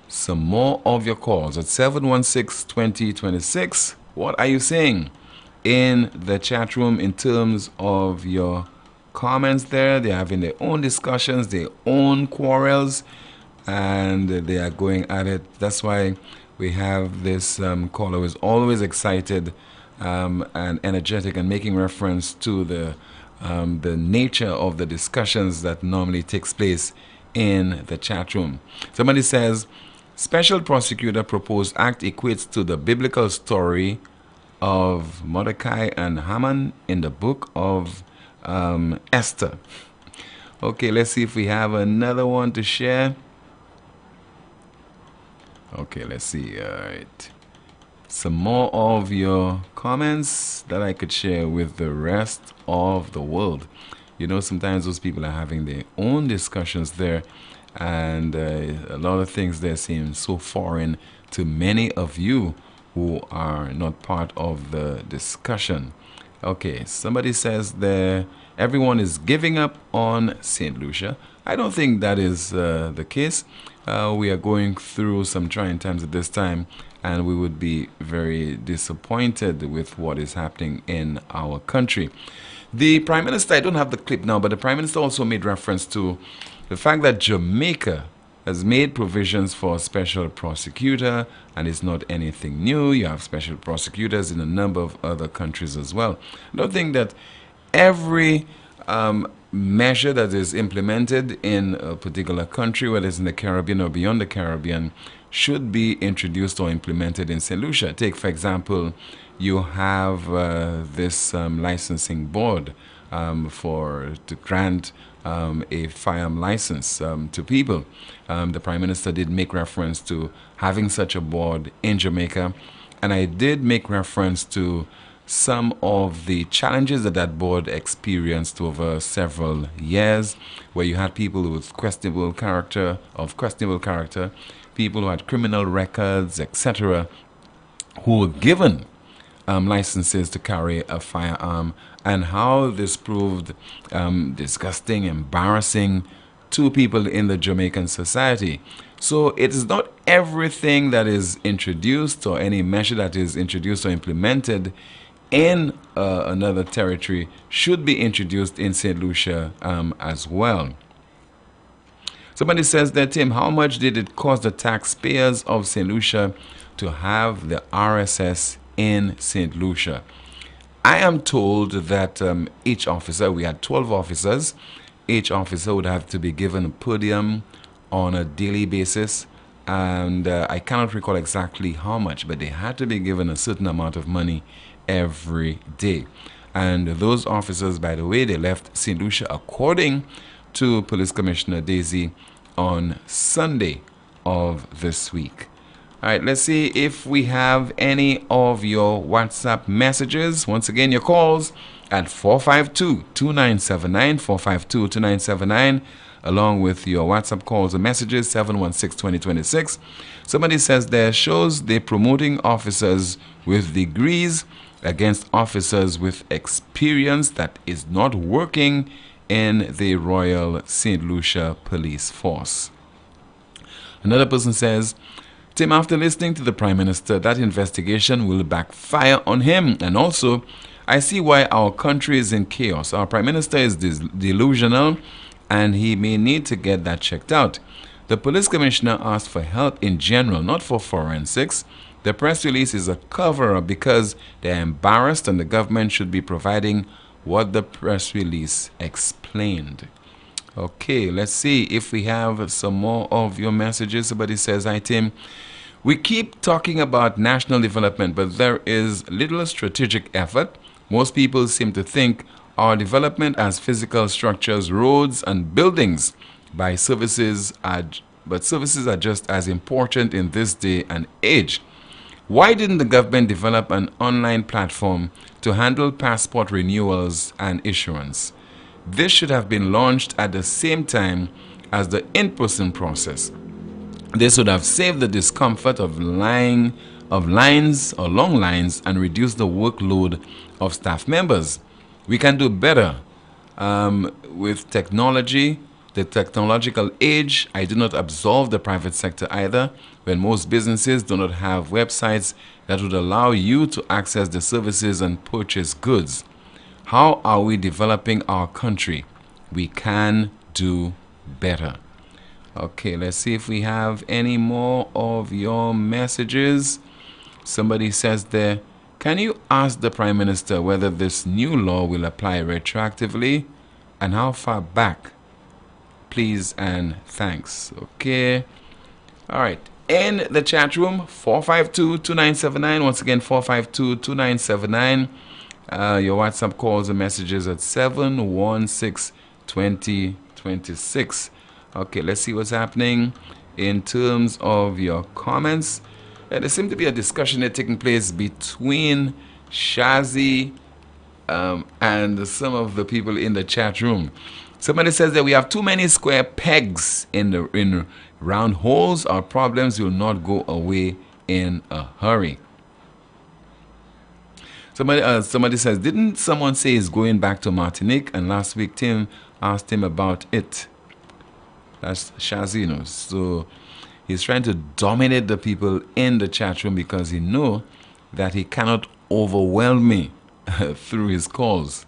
some more of your calls at 716-2026. What are you saying in the chat room in terms of your comments there? They're having their own discussions, their own quarrels, and they are going at it. That's why we have this caller who is always excited and energetic and making reference to the nature of the discussions that normally takes place in the chat room. Somebody says, Special Prosecutor Proposed Act equates to the biblical story of Mordecai and Haman in the book of Esther. Okay, let's see if we have another one to share. Okay, let's see. All right. Some more of your comments that I could share with the rest of the world. You know, sometimes those people are having their own discussions there, and a lot of things there seem so foreign to many of you who are not part of the discussion. Okay, somebody says there everyone is giving up on St. Lucia. I don't think that is the case. We are going through some trying times at this time, and we would be very disappointed with what is happening in our country. The Prime Minister, I don't have the clip now, but the Prime Minister also made reference to the fact that Jamaica has made provisions for a special prosecutor, and it's not anything new. You have special prosecutors in a number of other countries as well. I don't think that every measure that is implemented in a particular country, whether it's in the Caribbean or beyond the Caribbean, should be introduced or implemented in St. Lucia. Take, for example, you have this licensing board to grant a firearm license to people. The Prime Minister did make reference to having such a board in Jamaica, and I did make reference to some of the challenges that that board experienced over several years, where you had people with questionable character, people who had criminal records, etc., who were given licenses to carry a firearm, and how this proved disgusting, embarrassing to people in the Jamaican society. So it is not everything that is introduced or any measure that is introduced or implemented in another territory should be introduced in St. Lucia as well. Somebody says that, Tim, how much did it cost the taxpayers of St. Lucia to have the RSS in St. Lucia? I am told that each officer, we had 12 officers, each officer would have to be given a podium on a daily basis, and I cannot recall exactly how much, but they had to be given a certain amount of money every day. And those officers, by the way, they left St. Lucia, according to Police Commissioner Daisy, on Sunday of this week. All right, let's see if we have any of your WhatsApp messages. Once again, your calls at 452-2979, 452-2979, along with your WhatsApp calls and messages, 716-2026. Somebody says there shows they're promoting officers with degrees against officers with experience that is not working in the Royal St. Lucia Police Force. Another person says, Tim, after listening to the Prime Minister, that investigation will backfire on him. And also, I see why our country is in chaos. Our Prime Minister is delusional, and he may need to get that checked out. The Police Commissioner asked for help in general, not for forensics. The press release is a cover-up because they're embarrassed, and the government should be providing what the press release explained. Okay, let's see if we have some more of your messages. Somebody says, hi, Tim. We keep talking about national development, but there is little strategic effort. Most people seem to think our development as physical structures, roads, and buildings but services are just as important in this day and age. Why didn't the government develop an online platform to handle passport renewals and issuance? This should have been launched at the same time as the in-person process. This would have saved the discomfort of lines or long lines and reduced the workload of staff members. We can do better with technology. The technological age, I do not absolve the private sector either, when most businesses do not have websites that would allow you to access the services and purchase goods. How are we developing our country? We can do better. Okay, let's see if we have any more of your messages. Somebody says there, can you ask the Prime Minister whether this new law will apply retroactively and how far back? Please and thanks. Okay. All right. In the chat room, 452-2979. Once again, 452-2979. Your WhatsApp calls and messages at 716-2026. Okay, let's see what's happening in terms of your comments. There seems to be a discussion that taking place between Shazi and some of the people in the chat room. Somebody says that we have too many square pegs in round holes. Our problems will not go away in a hurry. Somebody says, didn't someone say he's going back to Martinique? And last week Tim asked him about it. That's Shazino. So he's trying to dominate the people in the chat room because he knows that he cannot overwhelm me through his calls.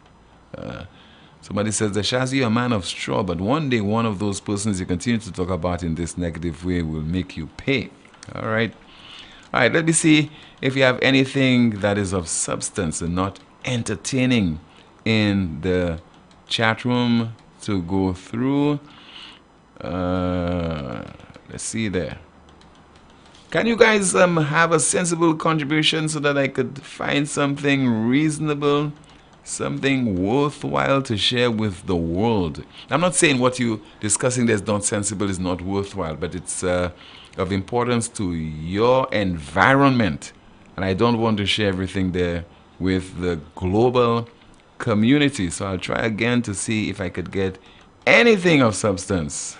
Somebody says that Shazi, you're a man of straw, but one day one of those persons you continue to talk about in this negative way will make you pay. All right. All right, let me see if you have anything that is of substance and not entertaining in the chat room to go through. Let's see there. Can you guys have a sensible contribution so that I could find something reasonable, something worthwhile to share with the world? I'm not saying what you're discussing that's not sensible is not worthwhile, but it's of importance to your environment. And I don't want to share everything there with the global community. So I'll try again to see if I could get anything of substance.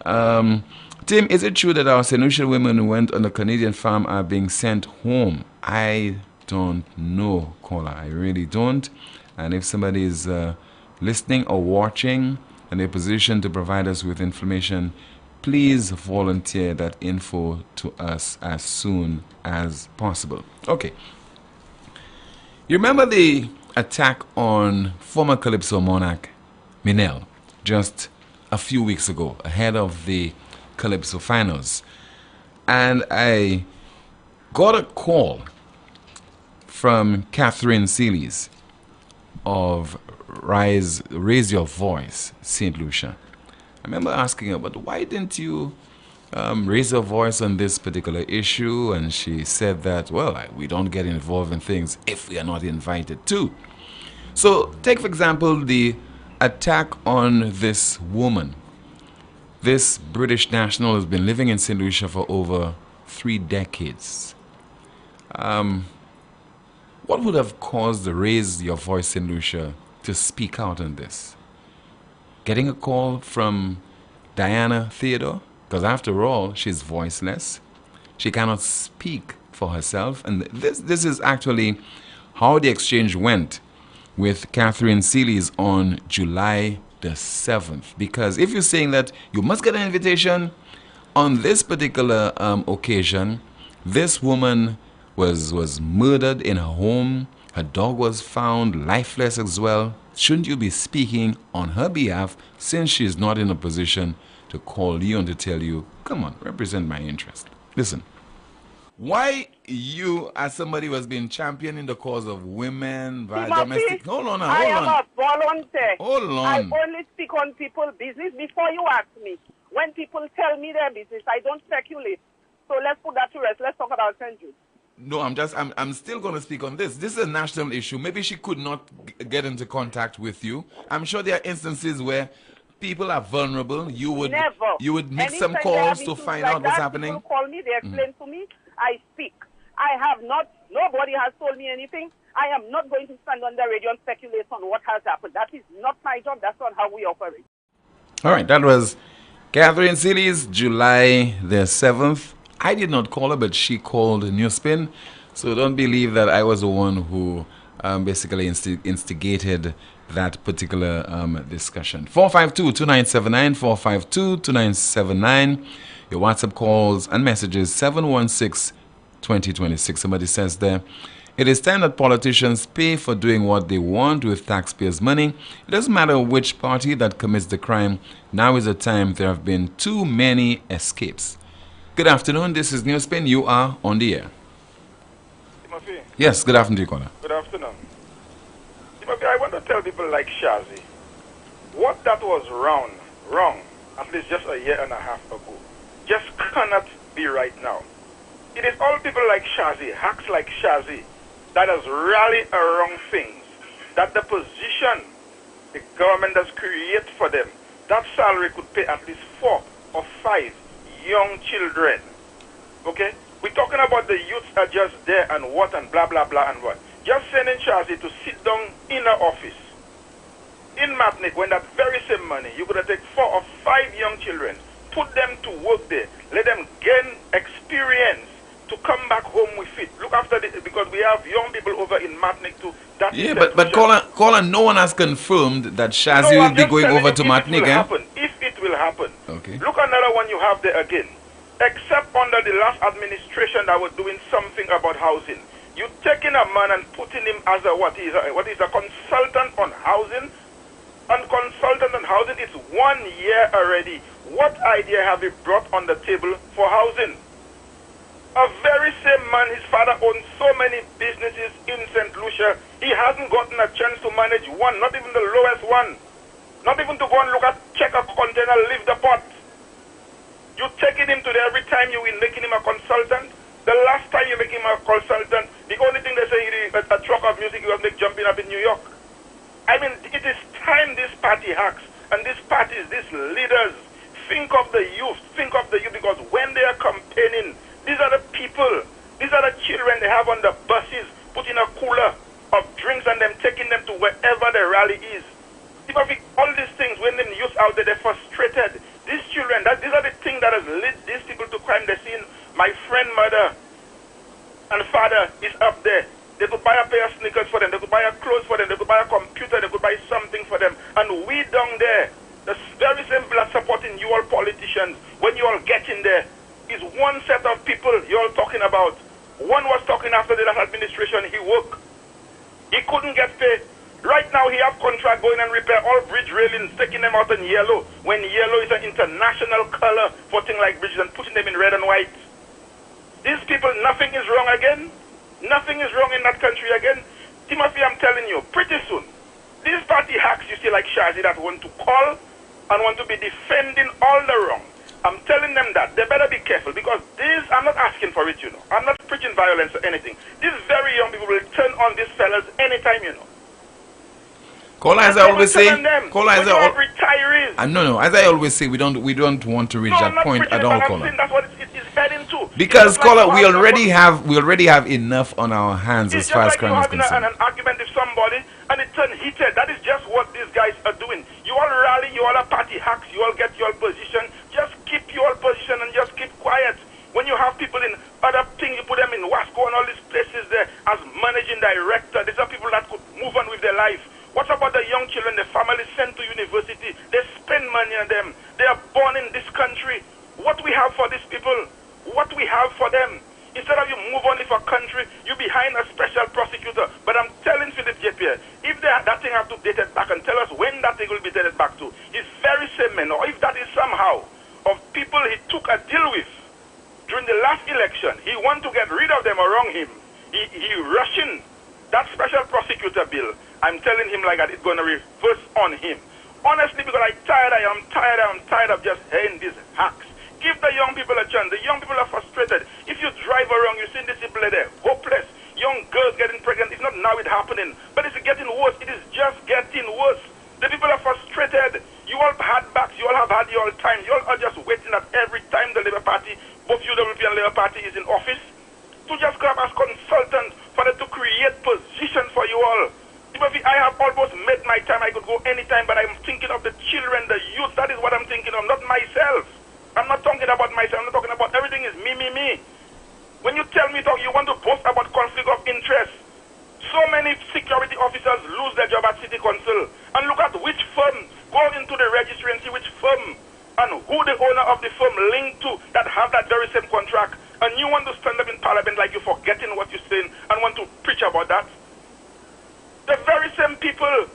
Tim, is it true that our St. Lucia women who went on a Canadian farm are being sent home? I don't know, caller. I really don't. And if somebody is listening or watching and in a position to provide us with information, please volunteer that info to us as soon as possible. Okay. You remember the attack on former Calypso monarch Minel just a few weeks ago, ahead of the Calypso finals. And I got a call from Catherine Seeley's of Raise Your Voice, St. Lucia. I remember asking her, but why didn't you raise your voice on this particular issue? And she said that, well, we don't get involved in things if we are not invited to. So take, for example, the attack on this woman. This British national has been living in St. Lucia for over 3 decades. What would have caused the Raise Your Voice St. Lucia to speak out on this? Getting a call from Diana Theodore? Because after all, she's voiceless. She cannot speak for herself. And this is actually how the exchange went with Catherine Seeley's on July the 7th. Because if you're saying that you must get an invitation, on this particular occasion, this woman was murdered in her home. Her dog was found lifeless as well. Shouldn't you be speaking on her behalf since she's not in a position to call you and to tell you, come on, represent my interest? Listen. Why you, as somebody who has been championing the cause of women via domestic... Hold on. I am a volunteer. Hold on. I only speak on people's business before you ask me. When people tell me their business, I don't speculate. So let's put that to rest. Let's talk about St. Jude. No, I'm still going to speak on this. This is a national issue. Maybe she could not get into contact with you. I'm sure there are instances where people are vulnerable. You would make some calls to find out what's happening. People call me, they explain to me, I speak. Nobody has told me anything. I am not going to stand on the radio and speculate on what has happened. That is not my job. That's not how we operate. All right, that was Catherine Seeley's July the 7th. I did not call her, but she called NewsSpin. So don't believe that I was the one who basically instigated that particular discussion. 452-2979, 452-2979. Your WhatsApp calls and messages, 716-2026. Somebody says there, it is time that politicians pay for doing what they want with taxpayers' money. It doesn't matter which party that commits the crime. Now is the time. There have been too many escapes. Good afternoon. This is NewsSpin. You are on the air. Timothy. Yes, good afternoon, caller. Good afternoon. Timothy, I want to tell people like Shazi, what that was wrong, at least just a year and a half ago, just cannot be right now. It is all people like Shazi, hacks like Shazi, that has rallied around things, that the position the government has created for them, that salary could pay at least 4 or 5 young children. Okay? We're talking about the youths are just there and what and blah, blah, blah and what. Just sending Shazi to sit down in an office in Martinique when that very same money, you're going to take 4 or 5 young children, put them to work there, let them gain experience to come back home with it. Look after this, because we have young people over in Martinique too. That yeah, but Colin, no one has confirmed that Shazi will be going over to Martinique. If it will happen. Okay. Look another one you have there again. Except under the last administration that was doing something about housing. You taking a man and putting him as a what is a consultant on housing, and consultant on housing, it's 1 year already. What idea have you brought on the table for housing? A very same man, his father owns so many businesses in St. Lucia. He hasn't gotten a chance to manage one, not even the lowest one. Not even to go and check a container, lift the pot. You taking him to there every time you will making him a consultant. The last time you make him a consultant, the only thing they say is a truck of music you will make jumping up in New York. I mean, it is time these party hacks and these parties, these leaders, think of the youth, because when they are campaigning, these are the people, these are the children they have on the buses, putting a cooler of drinks and them taking them to wherever the rally is. All these things, when them youth out there, they're frustrated. These children, these are the things that has led these people to crime. They're seeing my friend, mother, and father is up there. They could buy a pair of sneakers for them. They could buy a clothes for them. They could buy a computer. They could buy something for them. And we down there, the very same blood supporting you all politicians, when you all get in there, is one set of people you all talking about. One was talking after the last administration. He worked. He couldn't get paid. Right now, he have contract going and repair all bridge railings, taking them out in yellow, when yellow is an international color for things like bridges, and putting them in red and white. These people, nothing is wrong again. Nothing is wrong in that country again. Timothy, I'm telling you, pretty soon, these party hacks you see like Shazi that want to call and want to be defending all the wrong. I'm telling them that they better be careful, because these, I'm not asking for it, you know. I'm not preaching violence or anything. These very young people will turn on these fellas anytime, you know. Kola, as I always say, Kola, as I retirees. No. As I always say, we don't want to reach that point at all, Kola. That's what it's heading to. Because Kola, we already have enough on our hands as far as crime is concerned. An argument with somebody and it turns heated. That is just what these guys are doing. You all rally, you all are party hacks, you all get your position. Just keep your position and just keep quiet. When you have people in other things, you put them in Wasco and all these places there as managing director. These are people that could move on with their life. What about the young children, the family sent to university? They spend money on them. They are born in this country. What we have for these people? What we have for them? Instead of you move on with a country, you behind a special prosecutor. But I'm telling Philip J. Pierre, if that thing have to date it back and tell us when that thing will be dated back to, it's very same man, or if that is somehow of people he took a deal with during the last election, he want to get rid of them around him. He rushing that special prosecutor bill. I'm telling him like that, it's going to reverse on him. Honestly, because I'm tired of just hearing these hacks. Give the young people a chance. The young people are frustrated. If you drive around, you see these people there, hopeless. Young girls getting pregnant. It's not now it's happening, but it's getting worse. It is just getting worse. The people are frustrated. You all had backs. You all have had your time. You all are just waiting at every time the Labour Party, both UWP and Labour Party is in office, to just come as consultants for them to create position for you all. I have almost made my time. I could go anytime, but I'm thinking of the children, the youth. That is what I'm thinking of, not myself. I'm not talking about myself. I'm not talking about everything is me. When you tell me you want to boast about conflict of interest, so many security officers lose their job at City Council. And look at which firm, go into the registry and see which firm and who the owner of the firm linked to that have that very same contract. And you want to stand up in Parliament like you're forgetting what you're saying and want to preach about that. The very same people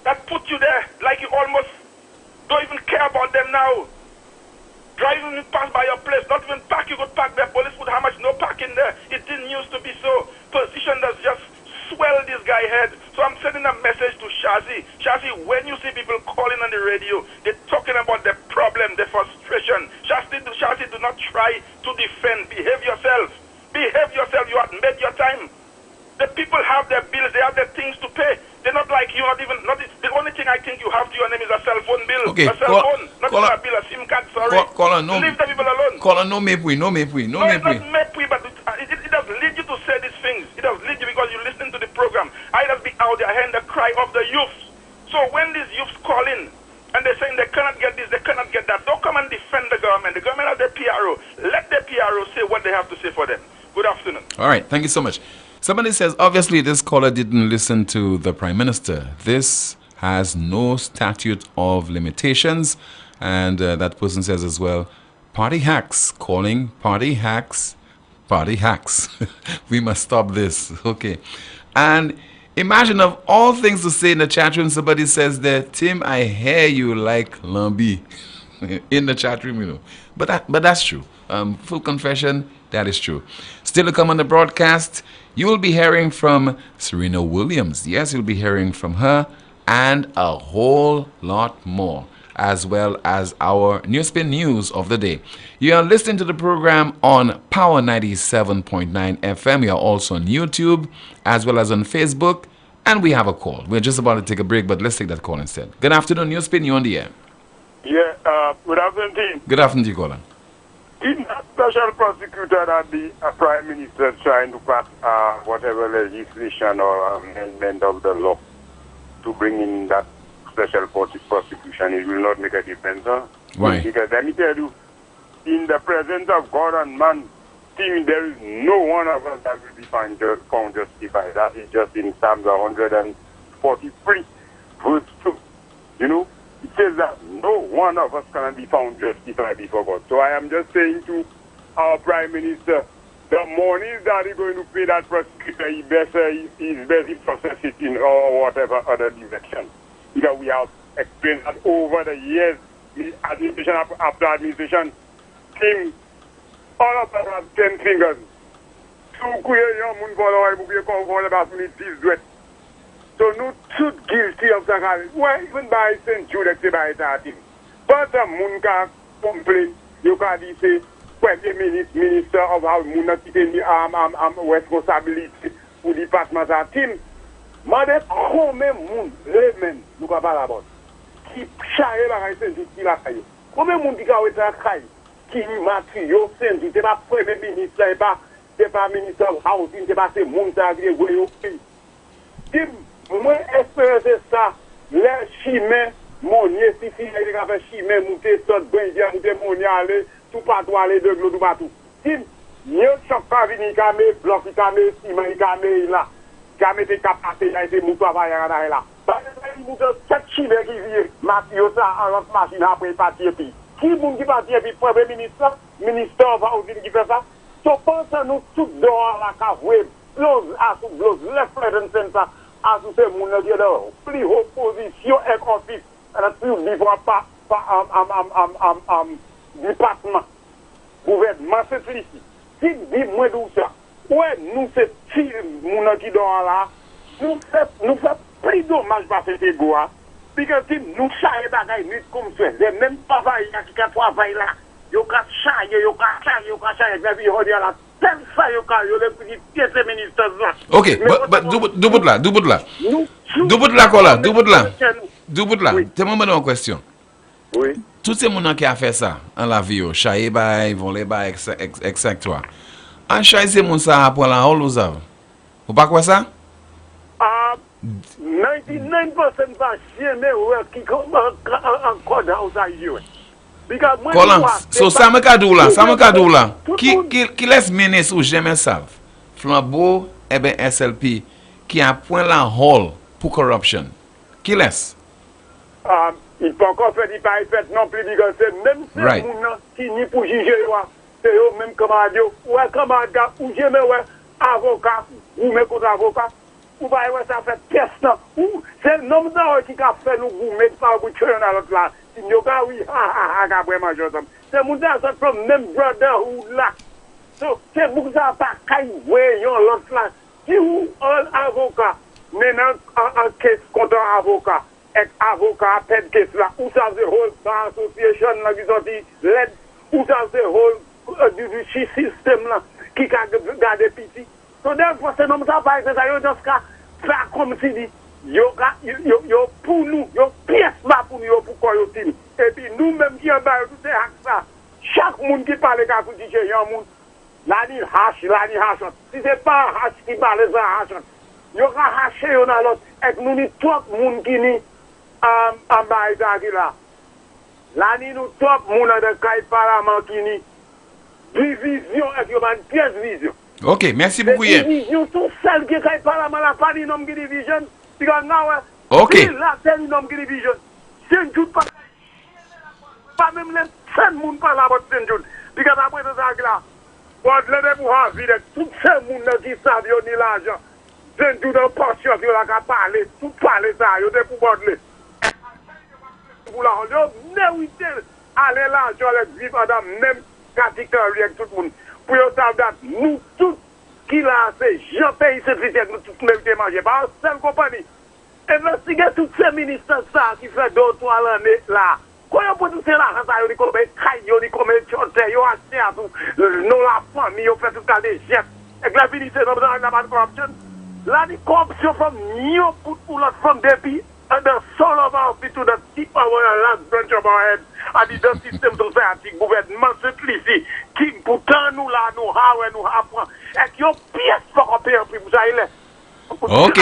that put you there, like you almost don't even care about them now. Driving past by your place, not even park, you could park there. Police would how much no parking there. It didn't used to be so. Position does just swell this guy head. So I'm sending a message to Shazi. Shazi, when you see people calling on the radio, they're talking about the problem, the frustration. Shazi, do not try to defend. Behave yourself. Behave yourself. You have made your time. The people have their bills, they have their things to pay. They They're not like you, the only thing I think you have to your name is a cell phone bill. Okay, a cell phone, not even a bill, a SIM card, sorry. Leave the people alone. Caller, no mepui. No, it's not mepui, but it does lead you to say these things. It does lead you because you listen to the program. I just be out there hearing the cry of the youth. So when these youths call in, and they're saying they cannot get this, they cannot get that, don't come and defend the government. The government has their PRO. Let the PRO say what they have to say for them. Good afternoon. All right, thank you so much. Somebody says, obviously, this caller didn't listen to the Prime Minister. This has no statute of limitations. And that person says as well, party hacks, calling party hacks. We must stop this. Okay. And imagine of all things to say in the chat room, somebody says there, Tim, I hear you like Lambi in the chat room, you know. But that's true. Full confession, that is true. Still to come on the broadcast, you will be hearing from Serena Williams. Yes, you'll be hearing from her and a whole lot more, as well as our NewsSpin news of the day. You are listening to the program on Power 97.9 FM. We are also on YouTube, as well as on Facebook, and we have a call. We're just about to take a break, but let's take that call instead. Good afternoon, NewsSpin, you're on the air. Yeah, good afternoon, team. Good afternoon to you, caller. In that special prosecutor that the Prime Minister trying to pass whatever legislation or amendment of the law to bring in that special prosecution, it will not make a difference. Huh? Why? Because let me tell you, in the presence of God and man, there is no one of us that will be found justified. That is just in Psalms 143, verse 2. You know, it says that no one of us can be found justified before God. So I am just saying to our Prime Minister, the money that he's going to pay that prosecutor, he's better process it in or whatever other direction. Because we have experienced that over the years, administration after administration, team, all of us have 10 fingers. So no truth guilty of Sakari. Why even by St. Jude by that team? But the moon can complain, you can say, when the minister of how moon not taking the responsibility for the department of team. Mother, come moon, laymen, look about. Keep shy like I said, you like you. Come moon, the guy with a cry. Keep Matthew, you send you, the Premier Minister, the Minister of Housing, the moon, the way you moi espérer ça les chimé monier si il y a fait chimé monter sort ben bien monter monier aller tout partout aller de tout partout si mieux choc pas venir camé bloc camé ciment camé là camé te capacité là c'est mon travail là parce que il monte chaque chimé qui vient Mathieu ça en l'autre machine après partir puis qui moun qui partir puis premier ministre of housing qui fait ça so pense nous tout dehors la cavoué close à sous close left right and center as you say, plus haute position et office, plus vivre pas département, gouvernement, c'est ici. Si dit moi d'où ça, ouais, nous c'est si mon qui dort là, nous fait plus dommage par cet égo, parce que si nous chaillons bagaille nuit comme ça, les mêmes travail qui travail là, yo ka chailler, mais puis on dit là. Okay, but Douboudla, te mwen mwen question. Oui. Tout ces gens qui a fait ça en la vie, chayer bay, voler bay, etc. En chayer ces gens ça pour la hole aux av. Vous pas quoi ça? 99% va chier mais qui comme encore dans aux aïeux. Colin, so ça me cadou là, qui laisse menace ou jamais savent. Flambeau et ben SLP qui a point la hall pour corruption. Qui laisse? Il peut encore faire des pareils fêtes non plus parce que même si right. Moun qui ni pour juger c'est eux même commande ouais commande ou jamais ouais avocat ou même contre avocat ou bah ouais ça fait test ou c'est le nom d'or qui a fait nous mettre pas pour tuer dans l'autre là. Yoga oui vraiment Joseph c'est mon ça from même brotherhood là so c'est pour ça pas kai ouais yon l'autre là si ou un avocat maintenant en case contre avocat et avocat perd case là ou ça the whole association là qui sorti l'aide ou ça the whole du système là qui a gardé petit so therefore c'est non ça pas c'est ça yo just faire comme si dit Yo pour nous, yo pièce là pour nous pour quoi yo tini. Et puis nous même qui en bas tout c'est ça. Chaque monde qui parle quand vous dites un monde là ni hache. Si c'est pas hache qui parle ça hache. Yo ka hache yo dans l'autre et nous ni trop monde qui ni en bas là. Là ni nous trop monde de caille parlement qui ni division et yo man pièce vision. OK, merci beaucoup. Division tout seul qui caille parlement la pas ni nom qui division. OK. Là, c'est une homme qui division. C'est une joute pas même les 5 moun pas là votre Saint-Jude. Puis quand après ça là, bon les pour avoir tout ces moun qui savent yo ni l'argent. Saint-Jude en portion yo la ka parler, tout parler ça, yo de pour border. Pour la yo mérite aller l'argent les vivre madame même catégorie avec tout le monde. Pour yo savoir nous tous qui là c'est Jean pays c'est nous tous mériter manger pas seule compagnie. Et là si que tous ces ministres ça qui fait 2 ou 3 l'année là. Quand on peut tout cela, ça y est, comme caillou, comme chaussée, yo acheté à tout, non la famille, yo fait tout cas des gestes. Et que la vie c'est dans la corruption. Là, la corruption from new pour l'autre femme depuis the soul of our people that keep our last branch of our head. And the system society gouvernement ici qui pourtant nous là nous apprend. Et qui ont pièce pour payer pour ça il est. OK.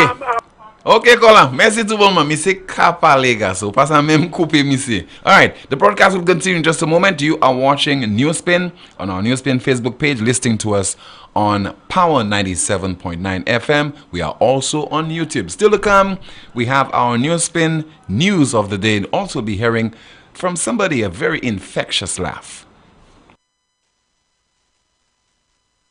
OK, Colin. Merci tout le monde. Monsieur Kappa, les gars. So, passe à même couper, monsieur. All right. The broadcast will continue in just a moment. You are watching NewsSpin on our NewsSpin Facebook page, listening to us on Power 97.9 FM. We are also on YouTube. Still to come, we have our NewsSpin news of the day, and also be hearing from somebody a very infectious laugh.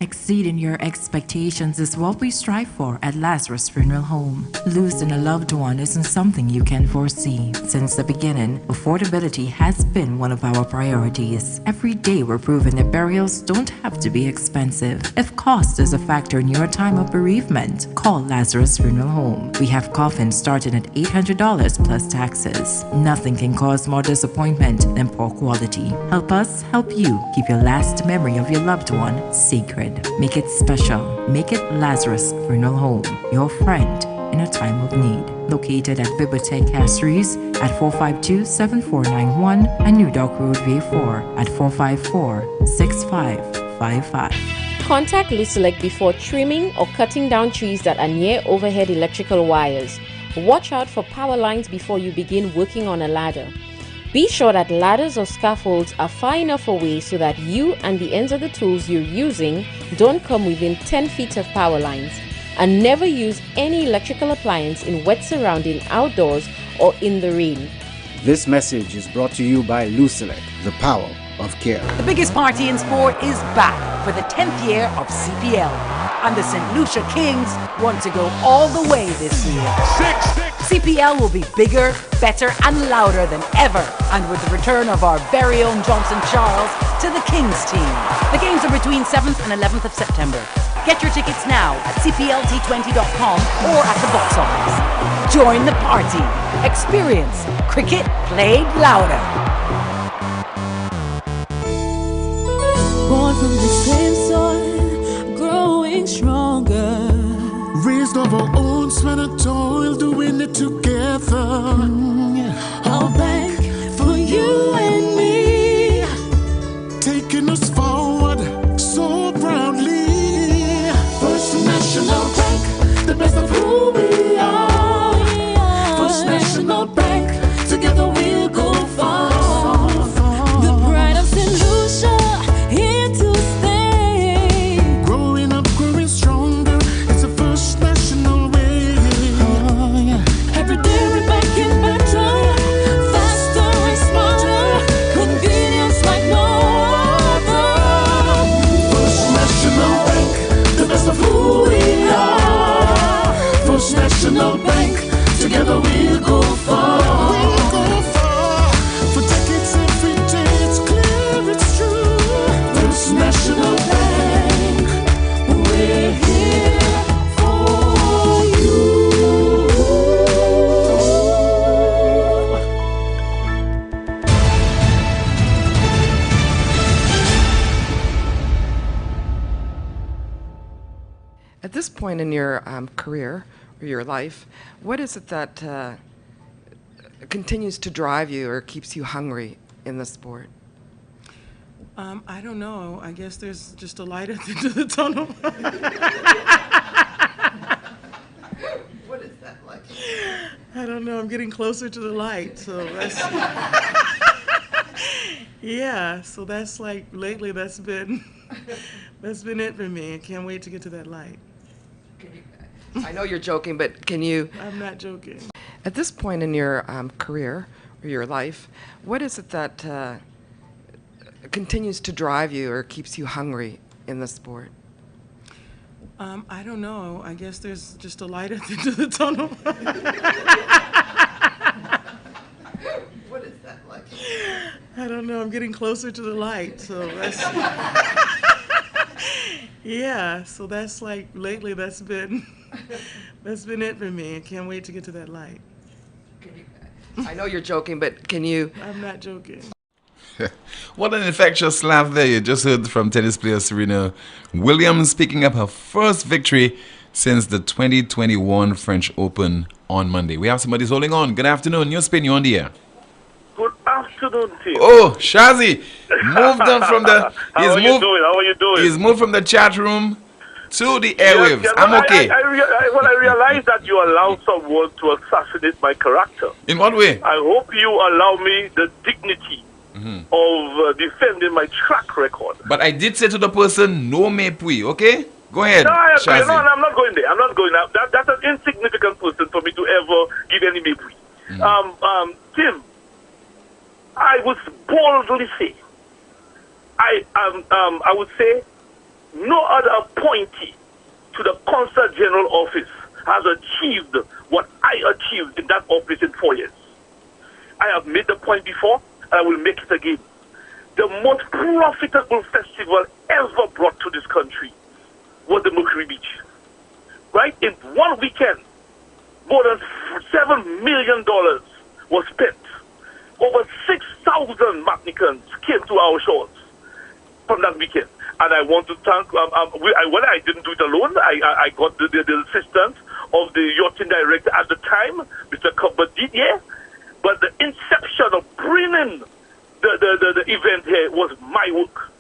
Exceeding your expectations is what we strive for at Lazarus Funeral Home. Losing a loved one isn't something you can foresee. Since the beginning, affordability has been one of our priorities. Every day we're proving that burials don't have to be expensive. If cost is a factor in your time of bereavement, call Lazarus Funeral Home. We have coffins starting at $800 plus taxes. Nothing can cause more disappointment than poor quality. Help us help you keep your last memory of your loved one sacred. Make it special. Make it Lazarus Funeral Home, your friend in a time of need. Located at Bibliotheque Castries at 452-7491 and New Dock Road V4 at 454-6555. Contact Lucelec before trimming or cutting down trees that are near overhead electrical wires. Watch out for power lines before you begin working on a ladder. Be sure that ladders or scaffolds are far enough away so that you and the ends of the tools you're using don't come within 10 feet of power lines. And never use any electrical appliance in wet surrounding outdoors or in the rain. This message is brought to you by Lucelec, the power of care. The biggest party in sport is back for the 10th year of CPL. And the St. Lucia Kings want to go all the way this year. CPL will be bigger, better and louder than ever. And with the return of our very own Johnson Charles to the Kings team. The games are between 7th and 11th of September. Get your tickets now at cplt20.com or at the box office. Join the party. Experience cricket played louder. Born from the same soil, growing stronger. Raised of our own sweat and toil, doing it together. I'll bank for you and me, taking us forward so proudly. First National Bank, the best of who we are. First National Bank, together we'll go far. The pride of St. Lucia, here to stay. Growing up, growing stronger, it's a First National way. Every day we're making better, faster and smarter, convenience like no other. First National Bank, the best of who we are. First National Bank, together we'll go far. We'll go far. For decades every day, it's clear, it's true. First National Bank, we're here for you. At this point in your career, or your life, what is it that continues to drive you or keeps you hungry in the sport? I don't know. I guess there's just a light at the end of the tunnel. What is that like? I don't know. I'm getting closer to the light, so that's yeah. So that's like lately. That's been it for me. I can't wait to get to that light. I know you're joking, but can you? I'm not joking. At this point in your career or your life, what is it that continues to drive you or keeps you hungry in the sport? I don't know. I guess there's just a light at the end of the tunnel. What is that like? I don't know. I'm getting closer to the light, so that's yeah. So that's like lately. That's been it for me. I can't wait to get to that light. I know you're joking, but can you? I'm not joking. What an infectious laugh there. You just heard from tennis player Serena Williams picking up her first victory since the 2021 French Open on Monday. We have somebody holding on. Good afternoon. NewsSpin, you're on the air. Good afternoon, team. Oh, Shazi moved on from the... How are you doing? He's moved from the chat room to the airwaves. Yes, I'm okay. I realize that you allow someone to assassinate my character. In what way? I hope you allow me the dignity of defending my track record. But I did say to the person, no me puis, okay? Go ahead, No, Shazi. no, I'm not going there. I'm not going there. That's an insignificant person for me to ever give any me puis. Tim, I would boldly say, I would say, no other appointee to the Consul General office has achieved what I achieved in that office in 4 years. I have made the point before, and I will make it again. The most profitable festival ever brought to this country was the Mercury Beach. Right? In one weekend, more than $7 million was spent. Over 6,000 Martinicans came to our shores from that weekend. And I want to thank, when I didn't do it alone, I got the assistance of the yachting director at the time, Mr. Didier. But the inception of bringing the event here was my work.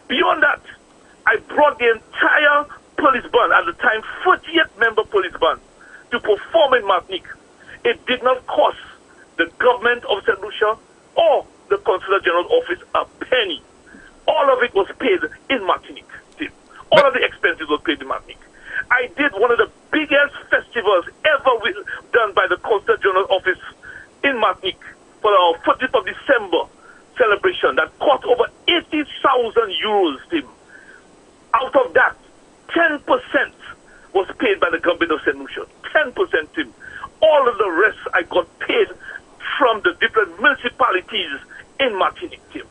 Beyond that, I brought the entire police band, at the time 48-member police band, to perform in Martinique. It did not cost the government of St. Lucia or the Consular General office a penny. All of it was paid in Martinique. All of the expenses were paid in Martinique. I did one of the biggest festivals ever done by the Consular General office in Martinique for our 40th of December celebration that cost over 80,000 euros, Tim. Out of that, 10% was paid by the government of St. Lucia. 10%, Tim. All of the rest I got paid from the different municipalities in Martinique, Tim.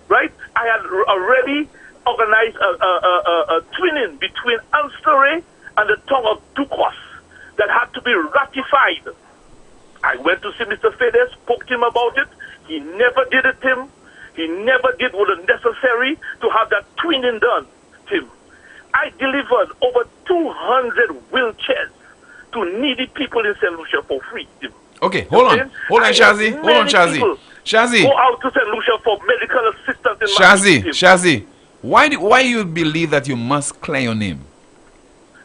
Right? I had already organized a twinning between Ulster and the tongue of Ducos that had to be ratified. I went to see Mr. Fede, spoke to him about it. He never did it, Tim. He never did what was necessary to have that twinning done, Tim. I delivered over 200 wheelchairs to needy people in St. Lucia for free, Tim. Okay, hold on, Shazi. Hold on, Shazi. Shazi. Go out to St. Lucia for medical assistance in Shazi, why you believe that you must clear your name?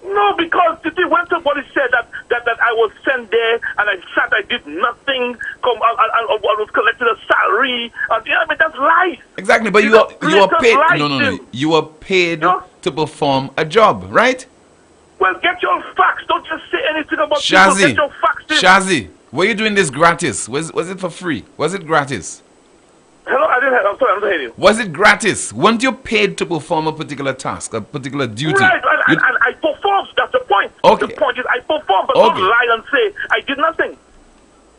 No, because when somebody said that I was sent there and I did nothing, I was collecting a salary, that's lies. Exactly, but you are paid. No. You are paid to perform a job, right? Well, get your facts. Don't just say anything about Shazi, people. Get your facts. Shazi, were you doing this gratis? Was it for free? Was it gratis? Hello, I didn't hear. I'm sorry, I'm not hearing you. Was it gratis? Weren't you paid to perform a particular task, a particular duty? Right, and I performed. That's the point. Okay. The point is I performed, but don't lie and say I did nothing.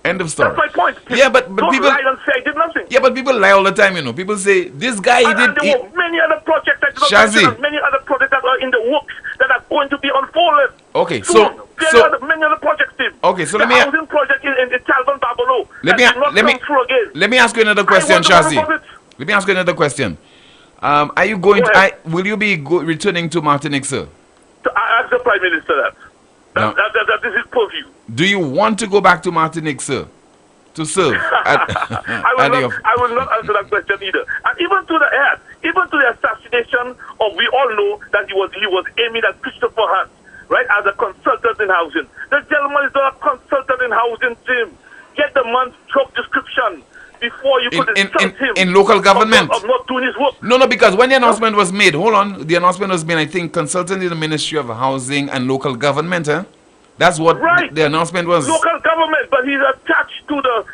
End of story. That's my point. Yeah, but don't people lie and say I did nothing. Yeah, but people lie all the time, People say this guy and there were many other projects that many other projects that are in the works that are going to be unfolded. Okay, there are many other projects, Tim. Okay, so the housing project in Talbot Babolo. Let me ask you another question, Shazi. Let me ask you another question. Are you going? Will you be returning to Martinique, sir? I ask the Prime Minister that. That is his purview. Do you want to go back to Martinique, sir? To serve? I will not answer that question either. And even to the assassination of, we all know that he was aiming at Christopher Hunt, right, as a consultant in housing. The gentleman is not a consultant in housing, Tim. Get the man's job description before you could insult him. In local government. Of not doing his work. No, because when the announcement was made, hold on, the announcement was made, I think, consultant in the Ministry of Housing and Local Government, eh? That's what the announcement was. Local government, but he's attached to the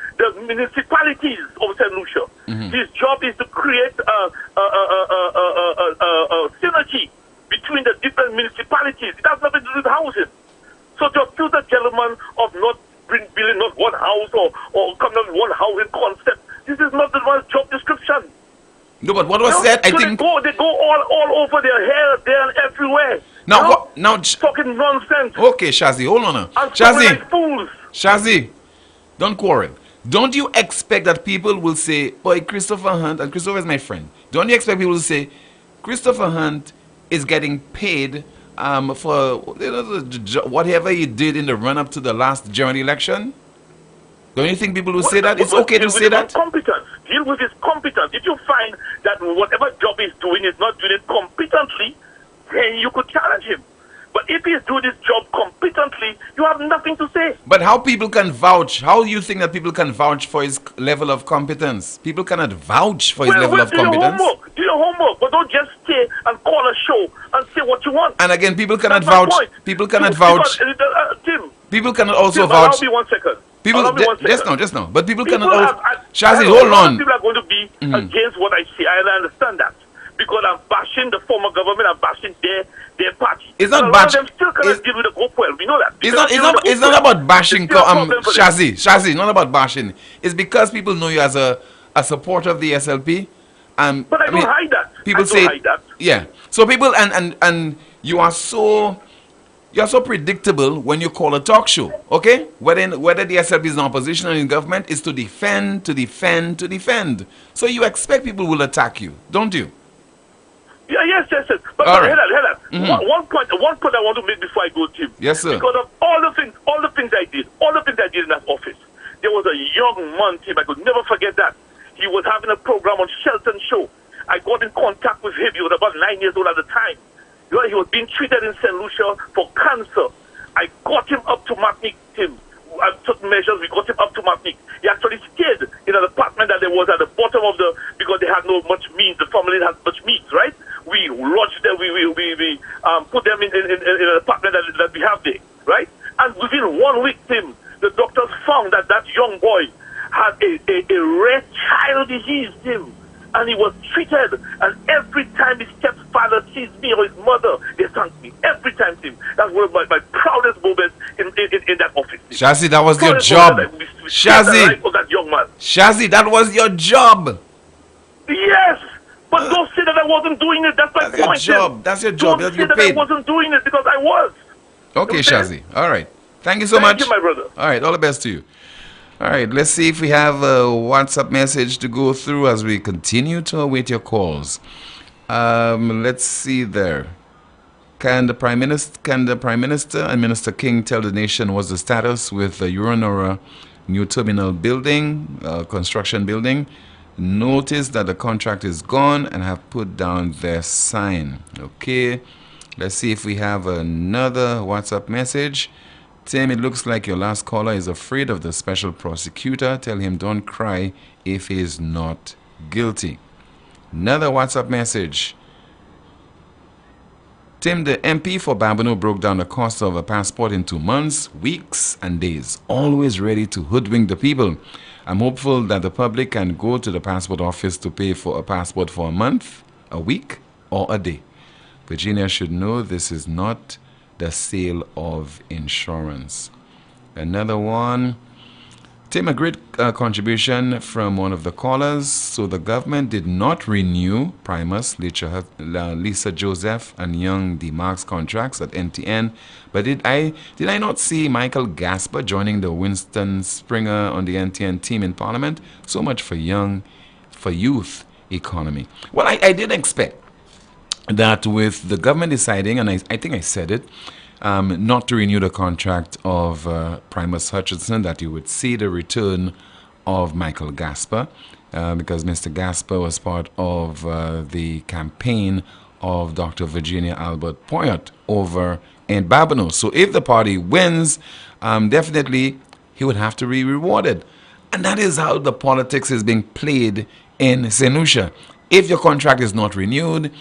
municipalities of St. Lucia. His job is to create a synergy between the different municipalities. It has nothing to do with housing. So to accuse the gentleman of not building not one house or coming up with one housing concept, this is not the one's job description. No, but what was said, I think... They go all over their hair, there and everywhere. Now, talking nonsense. Okay, Shazi, hold on now. Shazi, don't quarrel. Don't you expect that people will say, boy, Christopher Hunt, and Christopher is my friend. Don't you expect people to say, Christopher Hunt is getting paid for whatever he did in the run-up to the last general election? Don't you think people will say that? It's okay to say that? Deal with his competence. If you find that whatever job he's doing is not doing it competently, then you could challenge him. But if he's doing his job competently, you have nothing to say. But how people can vouch? How do you think that people can vouch for his level of competence? People cannot vouch for his level of competence. Do your homework, but don't just stay and call a show and say what you want. And again, people cannot vouch. People cannot vouch. Tim, people cannot also Tim, vouch. Allow me 1 second. People, just now. But people cannot also... Shazi, hold hold on. People are going to be against what I say. I understand that. Because I'm bashing the former government, I'm bashing their party. It's not bashing. Them still cannot deal with the group well. We know that. It's not about bashing. Shazi, not about bashing. It's because people know you as a supporter of the SLP. But I don't hide that. People say, yeah. So people and you are so predictable when you call a talk show. Okay, whether the SLP is in opposition or in government, is to defend. So you expect people will attack you, don't you? Yeah, yes. But All right. One point I want to make before I go, Tim. Yes, sir. Because of all the things I did in that office, there was a young man, Tim. I could never forget that. He was having a program on Shelton Show. I got in contact with him. He was about 9 years old at the time. You know, he was being treated in St. Lucia for cancer. I got him up to Martinique, Tim. I took measures, we got him up to Martinique. He actually stayed in an apartment that there was at the bottom of because they had no much means, the family had much means, right? We lodged them, we put them in an apartment that we have there, right? And within 1 week, Tim, the doctors found that young boy had a rare child disease, Tim. And he was treated, and every time his stepfather sees me or his mother, they thank me. Every time, Tim. That's one of my proudest moments in that office. Tim. Shazi, that was your job. Shazi, that was your job. Yes, but don't say that I wasn't doing it. That's my point. Job. That's your job. Don't say that I wasn't doing it because I was. Okay, Shazi. All right. Thank you so much. Thank you, my brother. All right. All the best to you. All right, let's see if we have a WhatsApp message to go through as we continue to await your calls. Let's see there. Can the Prime Minister and Minister King tell the nation what's the status with the Uranora new terminal building, construction building? Notice that the contract is gone and have put down their sign. Okay, let's see if we have another WhatsApp message. Tim, it looks like your last caller is afraid of the special prosecutor. Tell him don't cry if he is not guilty. Another WhatsApp message. Tim, the MP for Babonneau broke down the cost of a passport in 2 months, weeks, and days. Always ready to hoodwink the people. I'm hopeful that the public can go to the passport office to pay for a passport for a month, a week, or a day. Virginia should know this is not the sale of insurance. Another one. Tim, a great contribution from one of the callers. So the government did not renew Primus, Lisa Joseph, and Young DeMarc's contracts at NTN. But did I not see Michael Gasper joining the Winston Springer on the NTN team in Parliament? So much for youth economy. Well, I did expect that with the government deciding, and I think I said it, not to renew the contract of Primus Hutchinson, that you would see the return of Michael Gasper, because Mr. Gasper was part of the campaign of Dr. Virginia Albert Poyot over in Babonneau. So if the party wins, definitely he would have to be rewarded. And that is how the politics is being played in St. Lucia. If your contract is not renewed,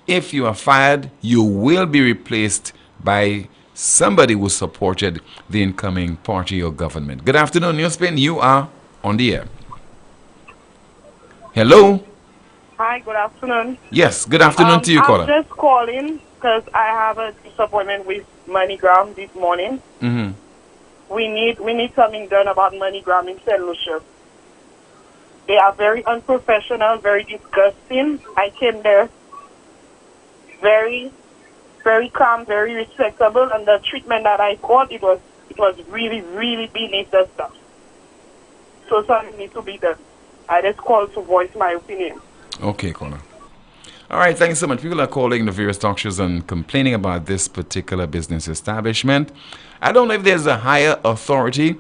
if you are fired, you will be replaced by somebody who supported the incoming party or government. Good afternoon, NewsSpin. You are on the air. Hello? Hi, good afternoon. Yes, good afternoon to you, caller. I'm just calling because I have a disappointment with MoneyGram this morning. Mm-hmm. We need something done about MoneyGram in St. Lucia. They are very unprofessional, very disgusting. I came there very, very calm, very respectable, and the treatment that I got, it was really, really beneath the stuff. So something needs to be done. I just called to voice my opinion. Okay, caller. All right, thank you so much. People are calling the various talk shows and complaining about this particular business establishment. I don't know if there's a higher authority.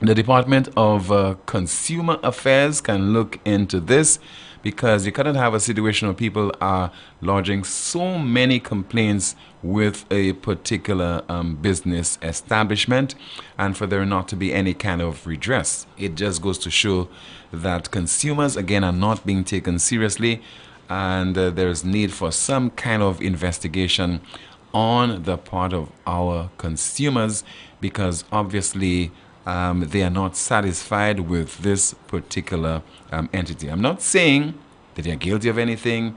The Department of Consumer Affairs can look into this, because you cannot have a situation where people are lodging so many complaints with a particular business establishment and for there not to be any kind of redress. It just goes to show that consumers, again, are not being taken seriously, and there's need for some kind of investigation on the part of our consumers, because obviously they are not satisfied with this particular entity. I'm not saying that they're guilty of anything.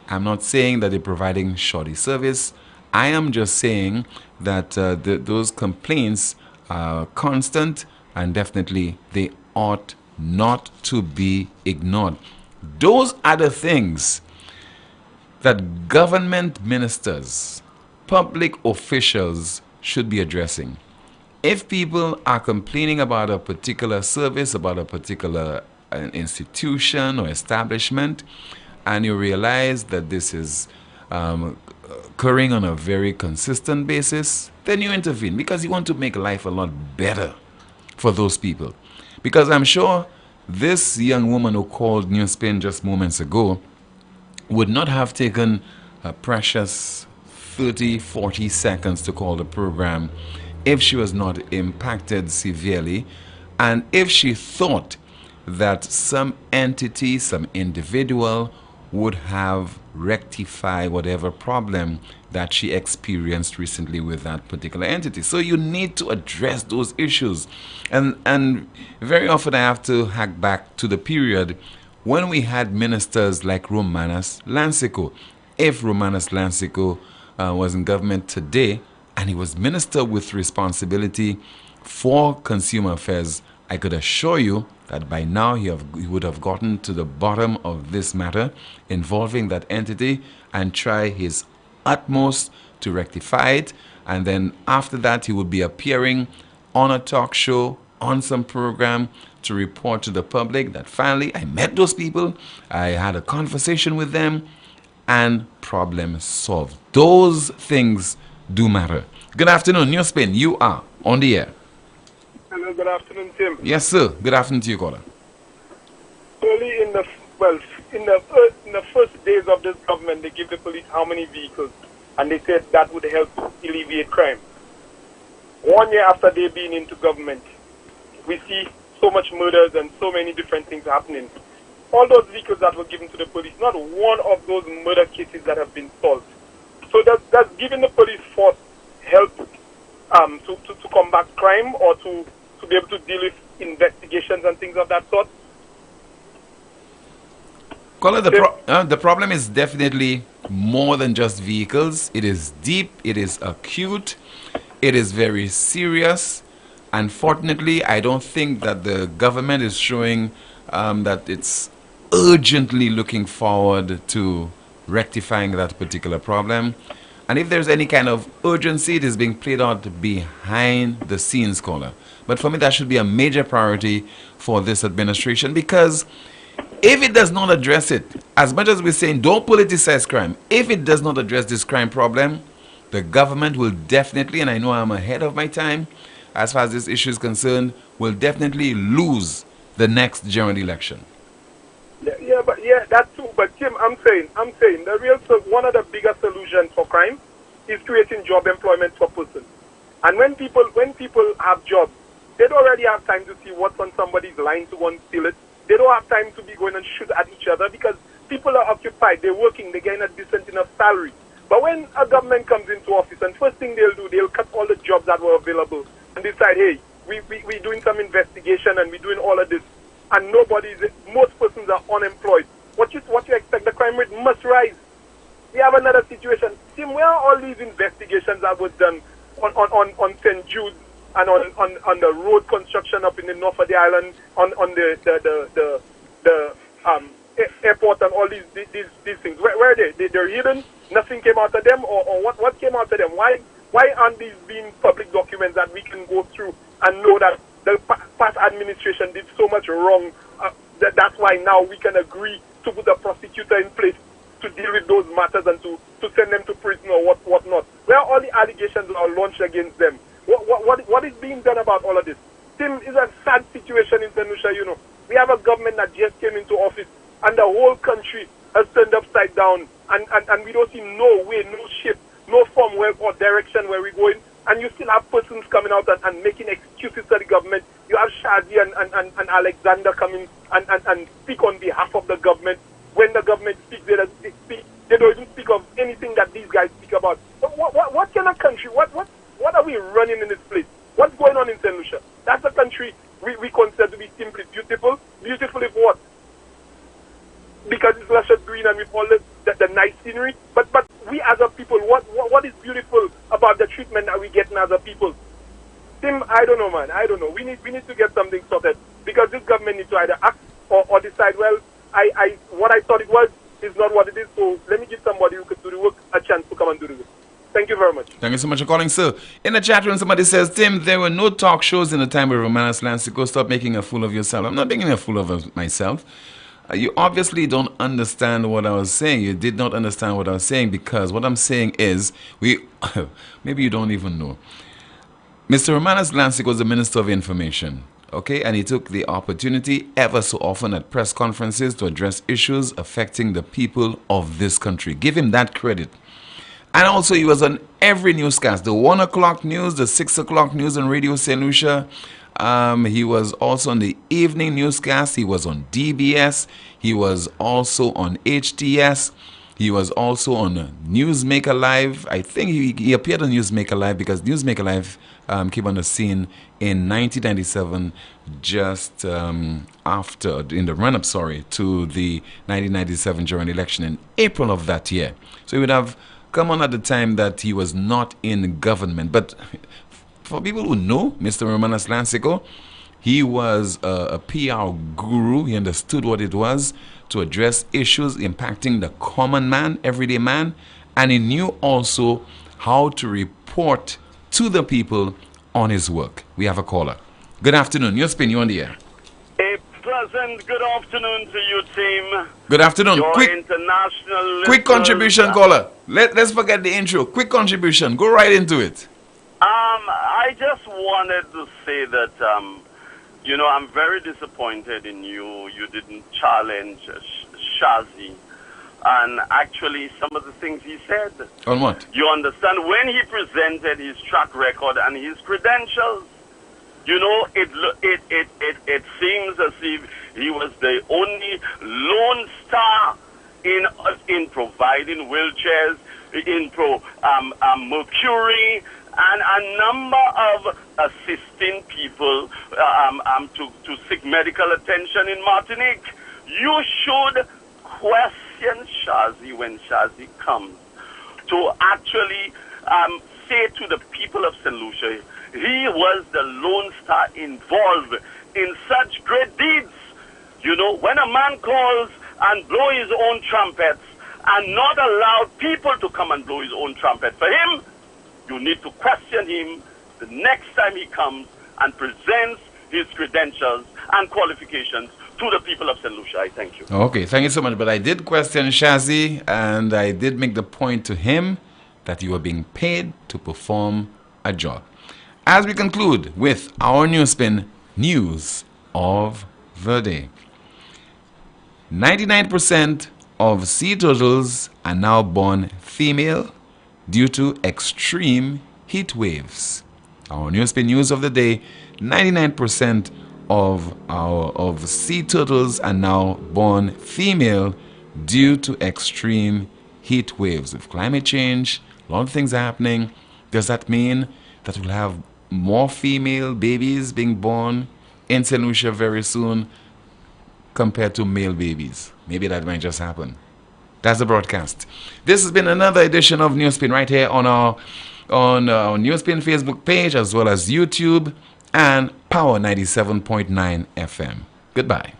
I'm not saying that they're providing shoddy service. I am just saying that those complaints are constant, and definitely they ought not to be ignored. Those are the things that government ministers, public officials should be addressing. If people are complaining about a particular service, about a particular institution or establishment, and you realize that this is occurring on a very consistent basis, then you intervene, because you want to make life a lot better for those people. Because I'm sure this young woman who called NewsSpin just moments ago would not have taken a precious 30, 40 seconds to call the program if she was not impacted severely, and if she thought that some entity, some individual would have rectified whatever problem that she experienced recently with that particular entity. So you need to address those issues. And very often I have to hack back to the period when we had ministers like Romanus Lansico. If Romanus Lansico was in government today, and he was minister with responsibility for consumer affairs, I could assure you that by now he would have gotten to the bottom of this matter involving that entity and try his utmost to rectify it. And then after that, he would be appearing on a talk show, on some program, to report to the public that finally I met those people, I had a conversation with them, and problem solved. Those things do matter. Good afternoon, NewsSpin. You are on the air. Hello, good afternoon, Tim. Yes, sir. Good afternoon to you, caller. Early in the first days of this government, they give the police how many vehicles, and they said that would help alleviate crime. 1 year after they've been into government, we see so much murders and so many different things happening. All those vehicles that were given to the police, not one of those murder cases that have been solved. So that's giving the police force help to combat crime, or to be able to deal with investigations and things of that sort. Caller, the problem is definitely more than just vehicles. It is deep, it is acute, it is very serious. Unfortunately, I don't think that the government is showing that it's urgently looking forward to rectifying that particular problem. And if there's any kind of urgency, it is being played out behind the scenes, caller. But for me, that should be a major priority for this administration, because if it does not address it, as much as we're saying don't politicize crime, if it does not address this crime problem, the government will definitely, and I know I'm ahead of my time as far as this issue is concerned, will definitely lose the next general election. Yeah, that's true. But Tim, I'm saying, one of the biggest solutions for crime is creating job employment for persons. And when people have jobs, they don't already have time to see what's on somebody's line to go and steal it. They don't have time to be going and shoot at each other because people are occupied, they're working, they're getting a decent enough salary. But when a government comes into office, and first thing they'll do, they'll cut all the jobs that were available and decide, hey, we're doing some investigation and we're doing all of this. And most persons are unemployed. What you expect? The crime rate must rise. We have another situation. Tim, where are all these investigations that was done on St. Jude and on the road construction up in the north of the island, on the airport and all these things? Where are they? They're hidden? Nothing came out of them? Or what came out of them? Why aren't these being public documents that we can go through and know that the past administration did so much wrong? That's why now we can agree to put a prosecutor in place to deal with those matters and to send them to prison or what not. Where all the allegations are launched against them? What is being done about all of this? Tim, is a sad situation in St. Lucia, you know. We have a government that just came into office and the whole country has turned upside down and we don't see no way, no shape, no form or direction where we're going. And you still have persons coming out and making excuses to the government. You have Shadi and Alexander coming and speak on behalf of the government. When the government speaks, they don't even speak of anything that these guys speak about. What kind of country? What are we running in this place? What's going on in St. Lucia? That's a country we consider to be simply beautiful. Beautiful if what? Because it's lush and green and with all the nice scenery. But we as a people, what is beautiful about the treatment that we get as a people? Tim, I don't know, man. I don't know. We need to get something sorted because this government needs to either act or decide, well, what I thought it was is not what it is, so let me give somebody who could do the work a chance to come and do the work. Thank you very much. Thank you so much for calling, sir. In the chat room, somebody says, Tim, there were no talk shows in the time where Romanas Lansico. Stop making a fool of yourself. I'm not making a fool of myself. You obviously don't understand what I was saying. You did not understand what I was saying because what I'm saying is, maybe you don't even know. Mr. Romanas Lansico was the Minister of Information. Okay, and he took the opportunity ever so often at press conferences to address issues affecting the people of this country. Give him that credit. And also he was on every newscast, the 1 o'clock news, the 6 o'clock news on Radio St. Lucia. He was also on the evening newscast. He was on DBS. He was also on HTS. He was also on Newsmaker Live. I think he appeared on Newsmaker Live because Newsmaker Live came on the scene in 1997, just in the run-up, to the 1997 general election in April of that year. So he would have come on at the time that he was not in government. But for people who know Mr. Romanas Lansico, he was a PR guru. He understood what it was to address issues impacting the common man, everyday man, and he knew also how to report to the people on his work. We have a caller. Good afternoon. NewsSpin, you're on the air. A pleasant good afternoon to you, team. Good afternoon. Your Quick international contribution, caller. Let's forget the intro. Quick contribution. Go right into it. I just wanted to say that, I'm very disappointed in you. You didn't challenge Shazi. And actually, some of the things he said. On what? You understand, when he presented his track record and his credentials, it seems as if he was the only lone star in providing wheelchairs, in Mercury, and a number of assisting people to seek medical attention in Martinique. You should question Shazi when Shazi comes to actually say to the people of St. Lucia, he was the lone star involved in such great deeds. When a man calls and blow his own trumpets and not allow people to come and blow his own trumpet for him, you need to question him the next time he comes and presents his credentials and qualifications to the people of St. Lucia. I thank you. Okay, thank you so much. But I did question Shazi, and I did make the point to him that you are being paid to perform a job. As we conclude with our NewsSpin news of the day. 99% of sea turtles are now born female due to extreme heat waves. Our NewsSpin news of the day, 99% of sea turtles are now born female due to extreme heat waves. With climate change, a lot of things are happening. Does that mean that we'll have more female babies being born in St. Lucia very soon compared to male babies? Maybe that might just happen. That's the broadcast. This has been another edition of NewsSpin right here on our NewsSpin Facebook page, as well as YouTube and Power 97.9 FM. Goodbye.